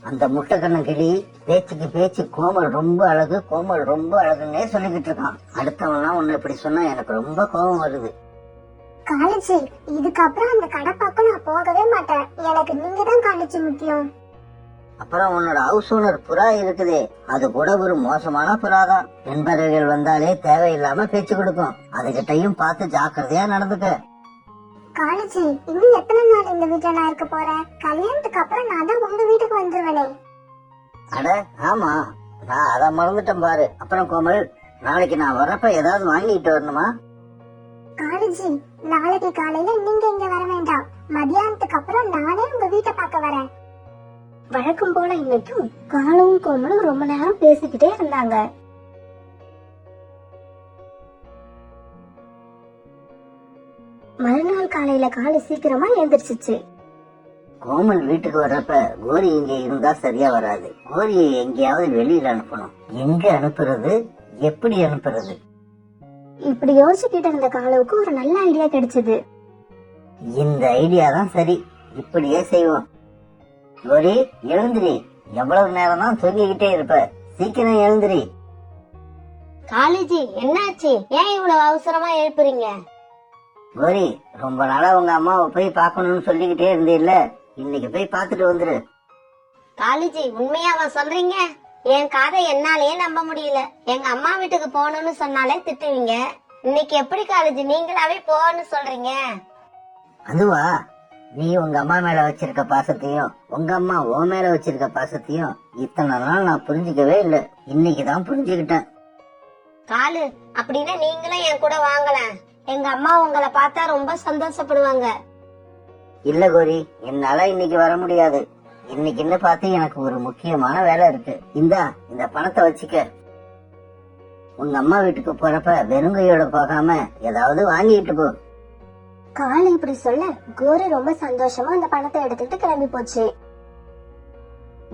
அந்த முட்டைக்கண்ண கிளி பேச்சுக்கு பேச்சு கோமல் ரொம்ப அழகு, கோமல் ரொம்ப அழகுன்னே சொல்லிக்கிட்டு இருக்கான். அடுத்தவன்லாம் உன்னை இப்படி சொன்னா எனக்கு ரொம்ப கோபம் வருது. காலேஜி, இதுக்கப்புறம் அந்த கடை பக்கம் நான் போகவே மாட்டேன். எனக்கு நீங்க தான் காலேஜி முக்கியம். அப்புறம் உன்னோட ஹவுஸ் ஓனர் புறா இருக்குதே, அது கூட ஒரு மோசமான புறா தான். நண்பர்கள் வந்தாலே தேவையில்லாம பேச்சு கொடுக்கும். அதுகிட்டையும் பார்த்து ஜாக்கிரதையா நடந்துக்க. காலேஜி, இன்னும் எத்தனை நாள் இந்த வீட்டுல நான் இருக்க போறேன்? கல்யாணத்துக்கு அப்புறம் நான் தான் உங்க வீட்டுக்கு வந்துருவேனே. அட ஆமா, நான் அதை மறந்துட்டேன் பாரு. அப்புறம் கோமல், நாளைக்கு நான் வர்றப்ப ஏதாவது வாங்கிட்டு வரணுமா? காலேஜி, நாளைக்கு காலையில நீங்க இங்க வர வேண்டாம். மதியானத்துக்கு அப்புறம் நானே உங்க வீட்டை பார்க்க வரேன். வழக்கம் போல இன்னைக்கும் காலும் கோமலும் ரொம்ப நேரம் பேசிக்கிட்டே இருந்தாங்க. மறுநாள் காலையில காலு சீக்கிரமா எழுந்திருச்சு. கோமல் வீட்டுக்கு வர்றப்ப கோரி இங்க இருந்தா சரியா வராது. கோரியை எங்கேயாவது வெளியில அனுப்பணும். எங்க அனுப்புறது, எப்படி அனுப்புறது? இப்படி யோசிச்சுக்கிட்டு இருந்த காலுவுக்கு ஒரு நல்ல ஐடியா கிடைச்சது. இந்த ஐடியா தான் சரி, இப்படியே செய்வோம். கோரி, எழுந்திரி. எவ்வளவு நேரம் தான் தூங்கிக்கிட்டே இருப்ப? சீக்கிரம் எழுந்திரி. காலேஜி, என்னாச்சு? ஏன் இவ்வளவு அவசரமா எழுப்புறீங்க? கோரி, ரொம்ப நாளா உங்க அம்மாவை போய் பாக்கணும்னு சொல்லிக்கிட்டே இருந்தீல்ல, இன்னைக்கு போய் பாத்துட்டு வந்துரு. காலேஜி, உண்மையாவா சொல்றீங்க? என் காதை என்னாலேயே நம்ப முடியல. எங்க அம்மா வீட்டுக்கு போகணும்னு சொன்னாலே திட்டுவீங்க. இன்னைக்கு எப்படி காலேஜி நீங்களாவே போகணும்னு சொல்றீங்க? அதுவா, நீ உங்க அம்மா மேல வச்சிருக்க பாசத்தையும் உங்க அம்மா உன் மேல வச்சிருக்க பாசத்தையும் இத்தனை நாள் நான் புரிஞ்சுக்கவே இல்லை. இன்னைக்குதான் புரிஞ்சுக்கிட்டேன். காலு, அப்படின்னா நீங்களும் என் கூட வாங்கலாம். எங்க அம்மா உங்களை பார்த்தா ரொம்ப சந்தோஷப்படுவாங்க. இல்ல கோரி, என்னால இன்னைக்கு வர முடியாது. இன்னைக்குன்னு பார்த்து எனக்கு ஒரு முக்கியமான வேலை இருக்கு. இந்த பணத்தை வச்சுக்க. உங்க அம்மா வீட்டுக்கு போறப்ப வெறுங்கையோட போகாம ஏதாவது வாங்கிட்டு போ. காலு இப்படி சொல்ல கோரி ரொம்ப சந்தோஷமா அந்த பணத்தை எடுத்துட்டு கிளம்பி போச்சு.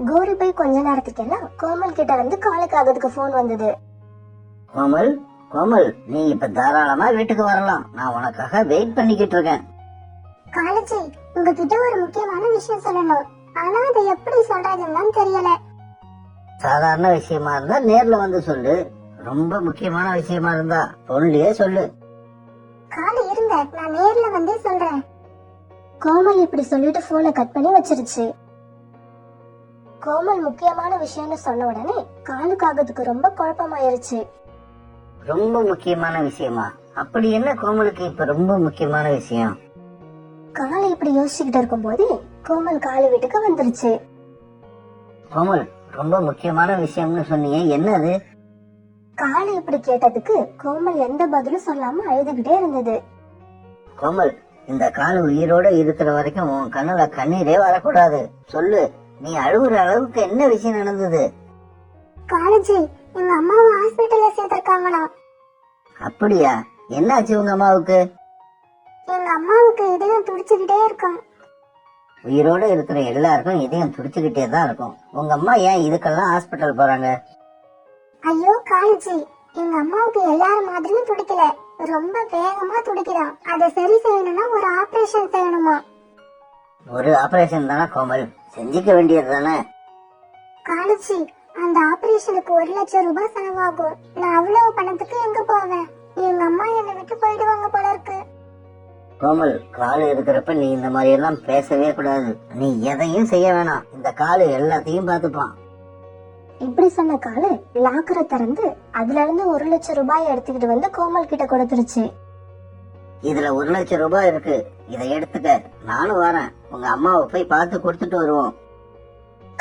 கோரி போய் கொஞ்ச நேரத்துக்கெல்லாம் கோமல் கிட்ட வந்து காலுக்காகத்துக்கு போன் வந்தது. கோமல், கோமல், நீ இப்ப தாராளமா வீட்டுக்கு வரலாம். நான் உனக்காக வெயிட் பண்ணிக்கிட்டு இருக்கேன். காலேஜி, உங்ககிட்ட ஒரு முக்கியமான விஷயம் சொல்லணும். ஆனா அதை எப்படி சொல்றதுன்னு தெரியல. சாதாரண விஷயமா இருந்தா நேர்ல வந்து சொல்லு. ரொம்ப முக்கியமான விஷயமா இருந்தா பொண்ணுலயே சொல்லு. காலு இருங்க, நான் நேர்ல வந்து சொல்றேன். கோமல் இப்படி சொல்லிட்டு போனை கட் பண்ணி வச்சிருச்சு. கோமல் முக்கியமான விஷயம்னு சொன்ன உடனே காலுக்காகத்துக்கு ரொம்ப குழப்பமாயிருச்சு. ரொம்ப முக்கியமான விஷயமா? அப்படி என்ன கோமலுக்கு இப்ப ரொம்ப முக்கியமான விஷயம்? காலை இப்படி யோசிச்சுக்கிட்டு இருக்கும் போது கோமல் காலு வீட்டுக்கு வந்துருச்சு. கோமல், ரொம்ப முக்கியமான விஷயம்னு சொன்னீங்க, என்னது? காலை இப்படி கேட்டதுக்கு கோமல் எந்த பதிலும் சொல்லாம அழுதுகிட்டே இருந்தது. கோமல், இந்த கால் உயிரோட இருக்கிற வரைக்கும் உன் கண்ணுல கண்ணீரே வரக்கூடாது. சொல்லு, நீ அழுகுற அளவுக்கு என்ன விஷயம் நடந்தது? காலேஜி, எங்க அம்மாவை ஹாஸ்பிட்டல்ல சேர்த்திருக்காங்களாம். அப்படியா? என்னாச்சு உங்க அம்மாவுக்கு? எங்க அம்மாவுக்கு இதயம் துடிச்சுக்கிட்டே இருக்கும். உயிரோட இருக்கிற எல்லாருக்கும் இதயம் துடிச்சுக்கிட்டே தான் இருக்கும். உங்க அம்மா ஏன் இதுக்கெல்லாம் ஹாஸ்பிட்டல் போறாங்க? ஐயோ காலேஜி, எங்க அம்மாவுக்கு எல்லாரும் மாதிரியும் துடிக்கல, ரொம்ப வேகமா துடிக்குதாம். அதை சரி செய்யணும்னா ஒரு ஆபரேஷன் செய்யணுமா. ஒரு ஆபரேஷன் தானே கோமல், செஞ்சுக்க வேண்டியது தானே. காலேஜி, அந்த ஆபரேஷனுக்கு 1 லட்சம் ரூபாய் செலவாகும். நான் அவ்வளவு பணத்துக்கு எங்க போவேன்? எங்க அம்மா என்னை விட்டு போயிடுவாங்க போல இருக்கு. கோமல், காலு இருக்கிறப்ப நீ இந்த மாதிரி எல்லாம் பேசவே கூடாது. நீ எதையும் செய்ய வேணாம், இந்த காலு எல்லாத்தையும் பாத்துப்பான். இப்படி சொன்ன காலு லாக்கரை திறந்து அதுல இருந்து 1 லட்சம் ரூபாய் எடுத்துக்கிட்டு வந்து கோமல் கிட்ட கொடுத்துருச்சு. இதுல 1 லட்சம் ரூபாய் இருக்கு, இதை எடுத்துக்க. நானும் வரேன், உங்க அம்மாவை போய் பார்த்து கொடுத்துட்டு வருவோம்.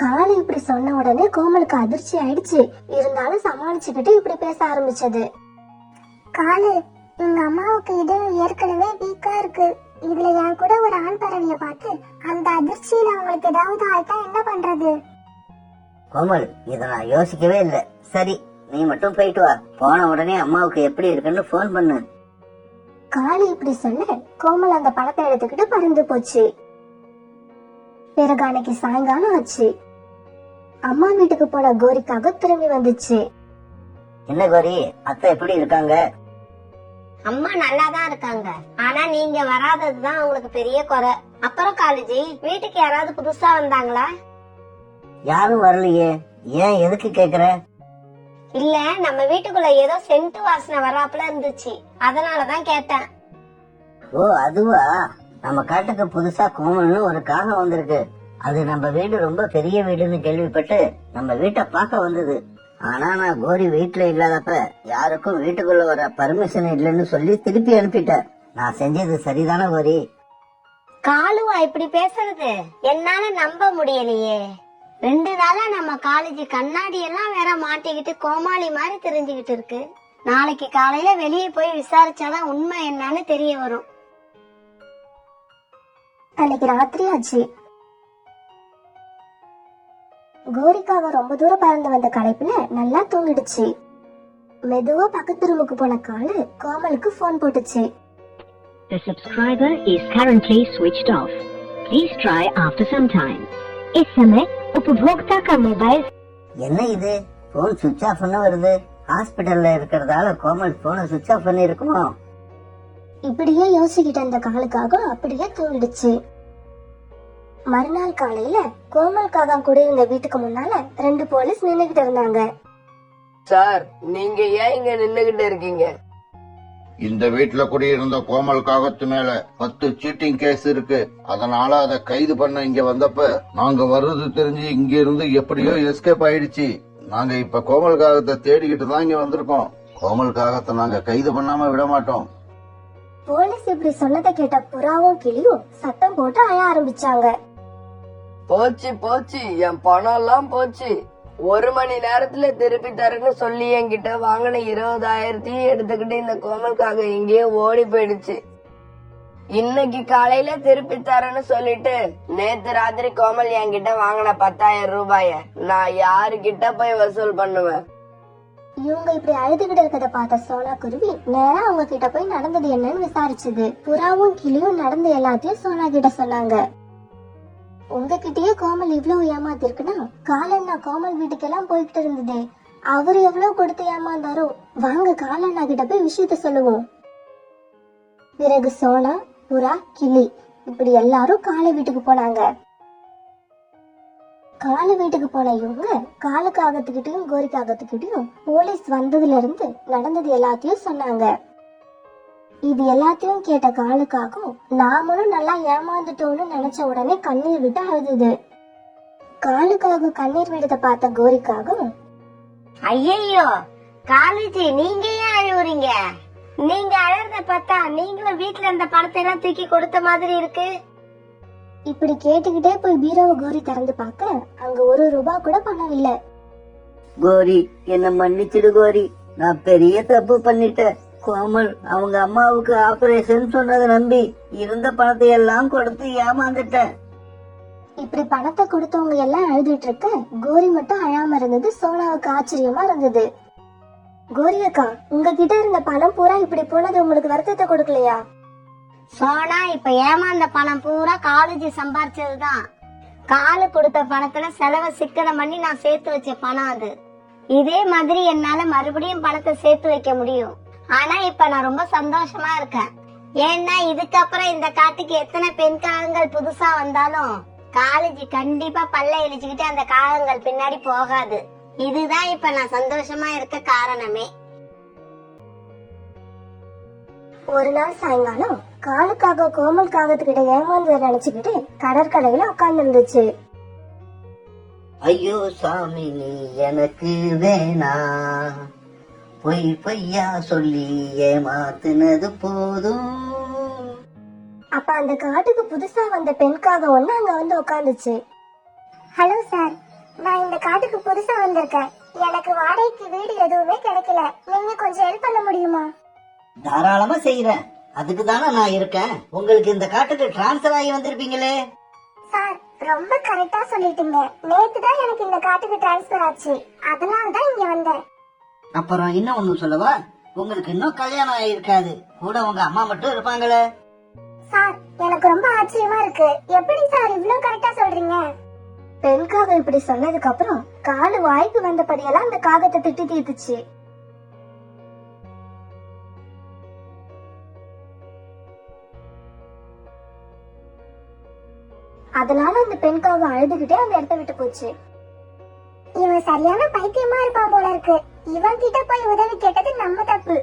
காலு இப்படி சொன்ன உடனே கோமலுக்கு அதிர்ச்சி ஆயிடுச்சு. இருந்தாலும் சமாளிச்சுக்கிட்டு இப்படி பேச ஆரம்பிச்சது. காலு, எங்க அம்மாவுக்கு இதயம் ஏற்கனவே வீக்கா இருக்கு. இதுல என் கூட ஒரு ஆண் பறவைய பார்த்து அந்த அதிர்ச்சியில அவங்களுக்கு ஏதாவது ஆயிட்டா என்ன பண்றது? கோமல், இத நான் யோசிக்கவே இல்ல. சரி, நீ மட்டும் போயிட்டு வா. போன உடனே அம்மாவுக்கு எப்படி இருக்குன்னு போன் பண்ணு. காளி இப்படி சொல்ல கோமல் அந்த பணத்தை எடுத்துக்கிட்டு பறந்து போச்சு. பிறகு அன்னைக்கு சாயங்காலம் ஆச்சு. அம்மா வீட்டுக்கு போன கோரிக்காக திரும்பி வந்துச்சு. என்ன கோரி, அத்தை எப்படி இருக்காங்க? அம்மா நல்லாதான் இருக்காங்க. ஆனா நீங்க வராததுதான் அவங்களுக்கு பெரிய குறை. அப்புறம் காலேஜி, வீட்டுக்கு யாராவது புதுசா வந்தாங்களா? யாரும் வரலையே. ஏன், எதுக்கு கேக்குற? இல்ல, நம்ம வீட்டுக்குள்ள ஏதோ சென்ட் வாசனை வராப்புல இருந்துச்சு, அதனாலதான் கேட்டேன். ஓ, அதுவா? நம்ம காட்டுக்கு புதுசா கோமல்னு ஒரு காகம் வந்திருக்கு. அது நம்ம வீடு ரொம்ப பெரிய வீடுன்னு கேள்விப்பட்டு நம்ம வீட்டை பார்க்க வந்தது. ஆனா நான் கோரி வீட்டுல இல்லாதப்ப யாருக்கும் வீட்டுக்குள்ள வர பர்மிஷன் இல்லைன்னு சொல்லி திருப்பி அனுப்பிட்டேன். நான் செஞ்சது சரிதானே கோரி? காலுவா இப்படி பேசுறது? என்னால நம்ப முடியலையே. 2 நாளா நம்ம காலேஜ் கண்ணாடி எல்லாம் வேற மாட்டிக்கிட்டு கோமாளி மாதிரி தெரிஞ்சுக்கிட்டு இருக்கு. நாளைக்கு காலையில வெளியே போய் விசாரிச்சாதான் உண்மை என்னன்னு தெரிய வரும். அன்னைக்கு ராத்திரி ஆச்சு. கோரிக்காக ரொம்ப தூரம் பறந்து வந்த களைப்புல நல்லா தூங்கிடுச்சு. மெதுவா பக்கத்து ரூமுக்கு போன காலு கோமலுக்கு போன் போட்டுச்சு. The subscriber is currently switched off. Please try after some time. इस समय उपभोक्ता का मोबाइल என்ன இது, போன் சுவிட்ச் ஆஃப் பண்ண வருது? ஹாஸ்பிட்டல்ல இருக்கிறதால கோமல் போனை சுவிட்ச் ஆஃப் பண்ணி இருக்குமோ? இப்படியே யோசிக்கிட்டு இருந்த காலுக்காக அப்படியே தூங்கிடுச்சு. மறுநாள் காலையில கோமல் காகம் குடியிருந்த வீட்டுக்கு முன்னால 2 போலீஸ் நின்னுகிட்டு இருந்தாங்க. சார், நீங்க ஏன் இங்க நின்னுகிட்டு இருக்கீங்க? இந்த வீட்டுல குடியிருந்த கோமல் காகத்து மேல 10 சீட்டிங் கேஸ் இருக்கு. அதனால அதை கைது பண்ண இங்க வந்தப்ப நாங்க வர்றது தெரிஞ்சு இங்க இருந்து எப்படியோ எஸ்கேப் ஆயிடுச்சு. நாங்க இப்ப கோமல் காகத்தை தேடிக்கிட்டு தான் இங்க வந்திருக்கோம். கோமல் காகத்தை நாங்க கைது பண்ணாம விட மாட்டோம். போலீஸ் இப்படி சொன்னதை கேட்ட புறாவும் கிளியும் சத்தம் போட்டு அழ ஆரம்பிச்சாங்க. போச்சு போச்சு, என் பணம் எல்லாம் போச்சு. 1 மணி நேரத்துல திருப்பி தரேன்னு சொல்லி என்கிட்ட வாங்கின 20,000 எடுத்துக்கிட்டு இந்த கோமலுக்காக எங்கேயோ ஓடி போயிடுச்சு. இன்னைக்கு காலையில திருப்பி தரேன்னு சொல்லிட்டு நேத்து ராத்திரி கோமல் என்கிட்ட வாங்கின 10,000 ரூபாய நான் யாருகிட்ட போய் வசூல் பண்ணுவேன்? இவங்க இப்படி அழுதுகிட்டு இருக்கத பார்த்த சோனா குருவி நேரா அவங்க கிட்ட போய் நடந்தது என்னன்னு விசாரிச்சது. புறாவும் கிளியும் நடந்த எல்லாத்தையும் சோனா கிட்ட சொன்னாங்க. உங்ககிட்டயே கோமல் இவ்வளவு ஏமாத்திருக்குன்னா காலன்னா கோமல் வீட்டுக்கெல்லாம் போய்கிட்டு இருந்ததே, அவரு எவ்வளவு கொடுத்து ஏமாந்தாரோ. வாங்க காலண்ணா கிட்ட போய் விஷயத்த சொல்லுவோம். பிறகு சோனா, புறா, கிளி இப்படி எல்லாரும் காளை வீட்டுக்கு போனாங்க. காளை வீட்டுக்கு போன இவங்க காலுக்காகத்துக்கிட்டையும் கோரிக்காகத்துக்கிட்டையும் போலீஸ் வந்ததுல இருந்து நடந்தது எல்லாத்தையும் சொன்னாங்க. இது எல்லாத்தையும் கேட்ட காலுக்காகவும் நாமளும் நல்லா ஏமாந்துட்டோம்னு நினைச்ச உடனே கண்ணீர் விட்டு அழுதுது. காலுக்காக கண்ணீர் விடுறத பார்த்த கோரிக்காகவும், ஐயையோ காலேஜி நீங்க ஏன் அழுவுறீங்க? நீங்க அழறத பார்த்தா நீங்களும் வீட்டுல இருந்த பணத்தை எல்லாம் தூக்கி கொடுத்த மாதிரி இருக்கு. இப்படி கேட்டுக்கிட்டே போய் பீரோவை கோரி திறந்து பார்க்க அங்க 1 ரூபா கூட பணம் இல்ல. கோரி, என்ன மன்னிச்சிடு கோரி, நான் பெரிய தப்பு பண்ணிட்டேன். கோமல் அவங்க அம்மாவுக்கு ஆபரேஷன் சொன்னதை நம்பி இருந்த பணத்தை எல்லாம் கொடுத்து ஏமாந்துட்டேன். இப்படி பணத்தை கொடுத்தவங்க எல்லாம் அழுதுட்டு இருக்க கோரி மட்டும் அழாம இருந்தது சோனாவுக்கு ஆச்சரியமா இருந்தது. கோரி அக்கா, உங்ககிட்ட இருந்த பணம் பூரா இப்படி போனது உங்களுக்கு வருத்தத்தை கொடுக்கலையா? சோனா இப்ப ஏமாந்த பணம் பூரா காலேஜ் சம்பாரிச்சதுதான். காலு கொடுத்த பணத்துல செலவை சிக்கனம் பண்ணி நான் சேர்த்து வச்ச பணம் அது. இதே மாதிரி என்னால மறுபடியும் பணத்தை சேர்த்து வைக்க முடியும். ஆனா இப்ப நான் ரொம்ப சந்தோஷமா இருக்கேன். ஏன்னா இதுக்கப்புறம் இந்த காட்டுக்கு எத்தனை பெண் காகங்கள் புதுசா வந்தாலும் காலேஜ் கண்டிப்பா பல்ல இழிச்சுக்கிட்டு அந்த காகங்கள் பின்னாடி போகாது. இதுதான் இப்ப நான் சந்தோஷமா இருக்க காரணமே. ஒரு நாள் சாயங்காலம் காலுக்காக கோமல் காகத்துக்கிட்ட ஏமாந்து நினைச்சுக்கிட்டு கடற்கரையில உட்கார்ந்து இருந்துச்சு. ஐயோ சாமி, நீ எனக்கு வேணா, பொய் பொய்யா சொல்லி ஏமாத்துனது போதும். அப்ப அந்த காட்டுக்கு புதுசா வந்த பெண்காக ஒண்ணு அங்க வந்து உட்காந்துச்சு. ஹலோ சார், நான் இந்த காட்டுக்கு புதுசா வந்திருக்கேன். எனக்கு வாடகைக்கு வீடு எதுவுமே கிடைக்கல. நீங்க கொஞ்சம் ஹெல்ப் பண்ண முடியுமா? தாராளமா செய்யறேன். அதுக்கு தானே நான் இருக்கேன். உங்களுக்கு இந்த காட்டுக்கு டிரான்ஸ்பர் ஆகி வந்திருப்பீங்களே. சார், ரொம்ப கரெக்டா சொல்லிட்டீங்க. நேத்து தான் எனக்கு இந்த காட்டுக்கு டிரான்ஸ்பர் ஆச்சு. அதனால தான் இங்க வந்தேன். அப்புறம் இன்னும் ஒண்ணு சொல்லவா, உங்களுக்கு இன்னும் கல்யாணம் ஆயிருக்காது. கூட உங்க அம்மா மட்டும் இருப்பாங்களே. சார், எனக்கு ரொம்ப ஆச்சரியமா இருக்கு. எப்படி சார் இவ்ளோ கரெக்டா சொல்றீங்க? பெண்காக இப்படி சொன்னதுக்கு அப்புறம் காலு வாய்க்கு வந்தபடியெல்லாம் அந்த காகத்தை திட்டி தீர்த்துச்சு. அதனால அந்த பெண்காக அழுதுகிட்டே அந்த இடத்த விட்டு போச்சு. இவன் சரியான பைத்தியமா இருப்பான் போல இருக்கு. இவன் கிட்ட போய் உதவி கேட்டது நம்ம தப்பு.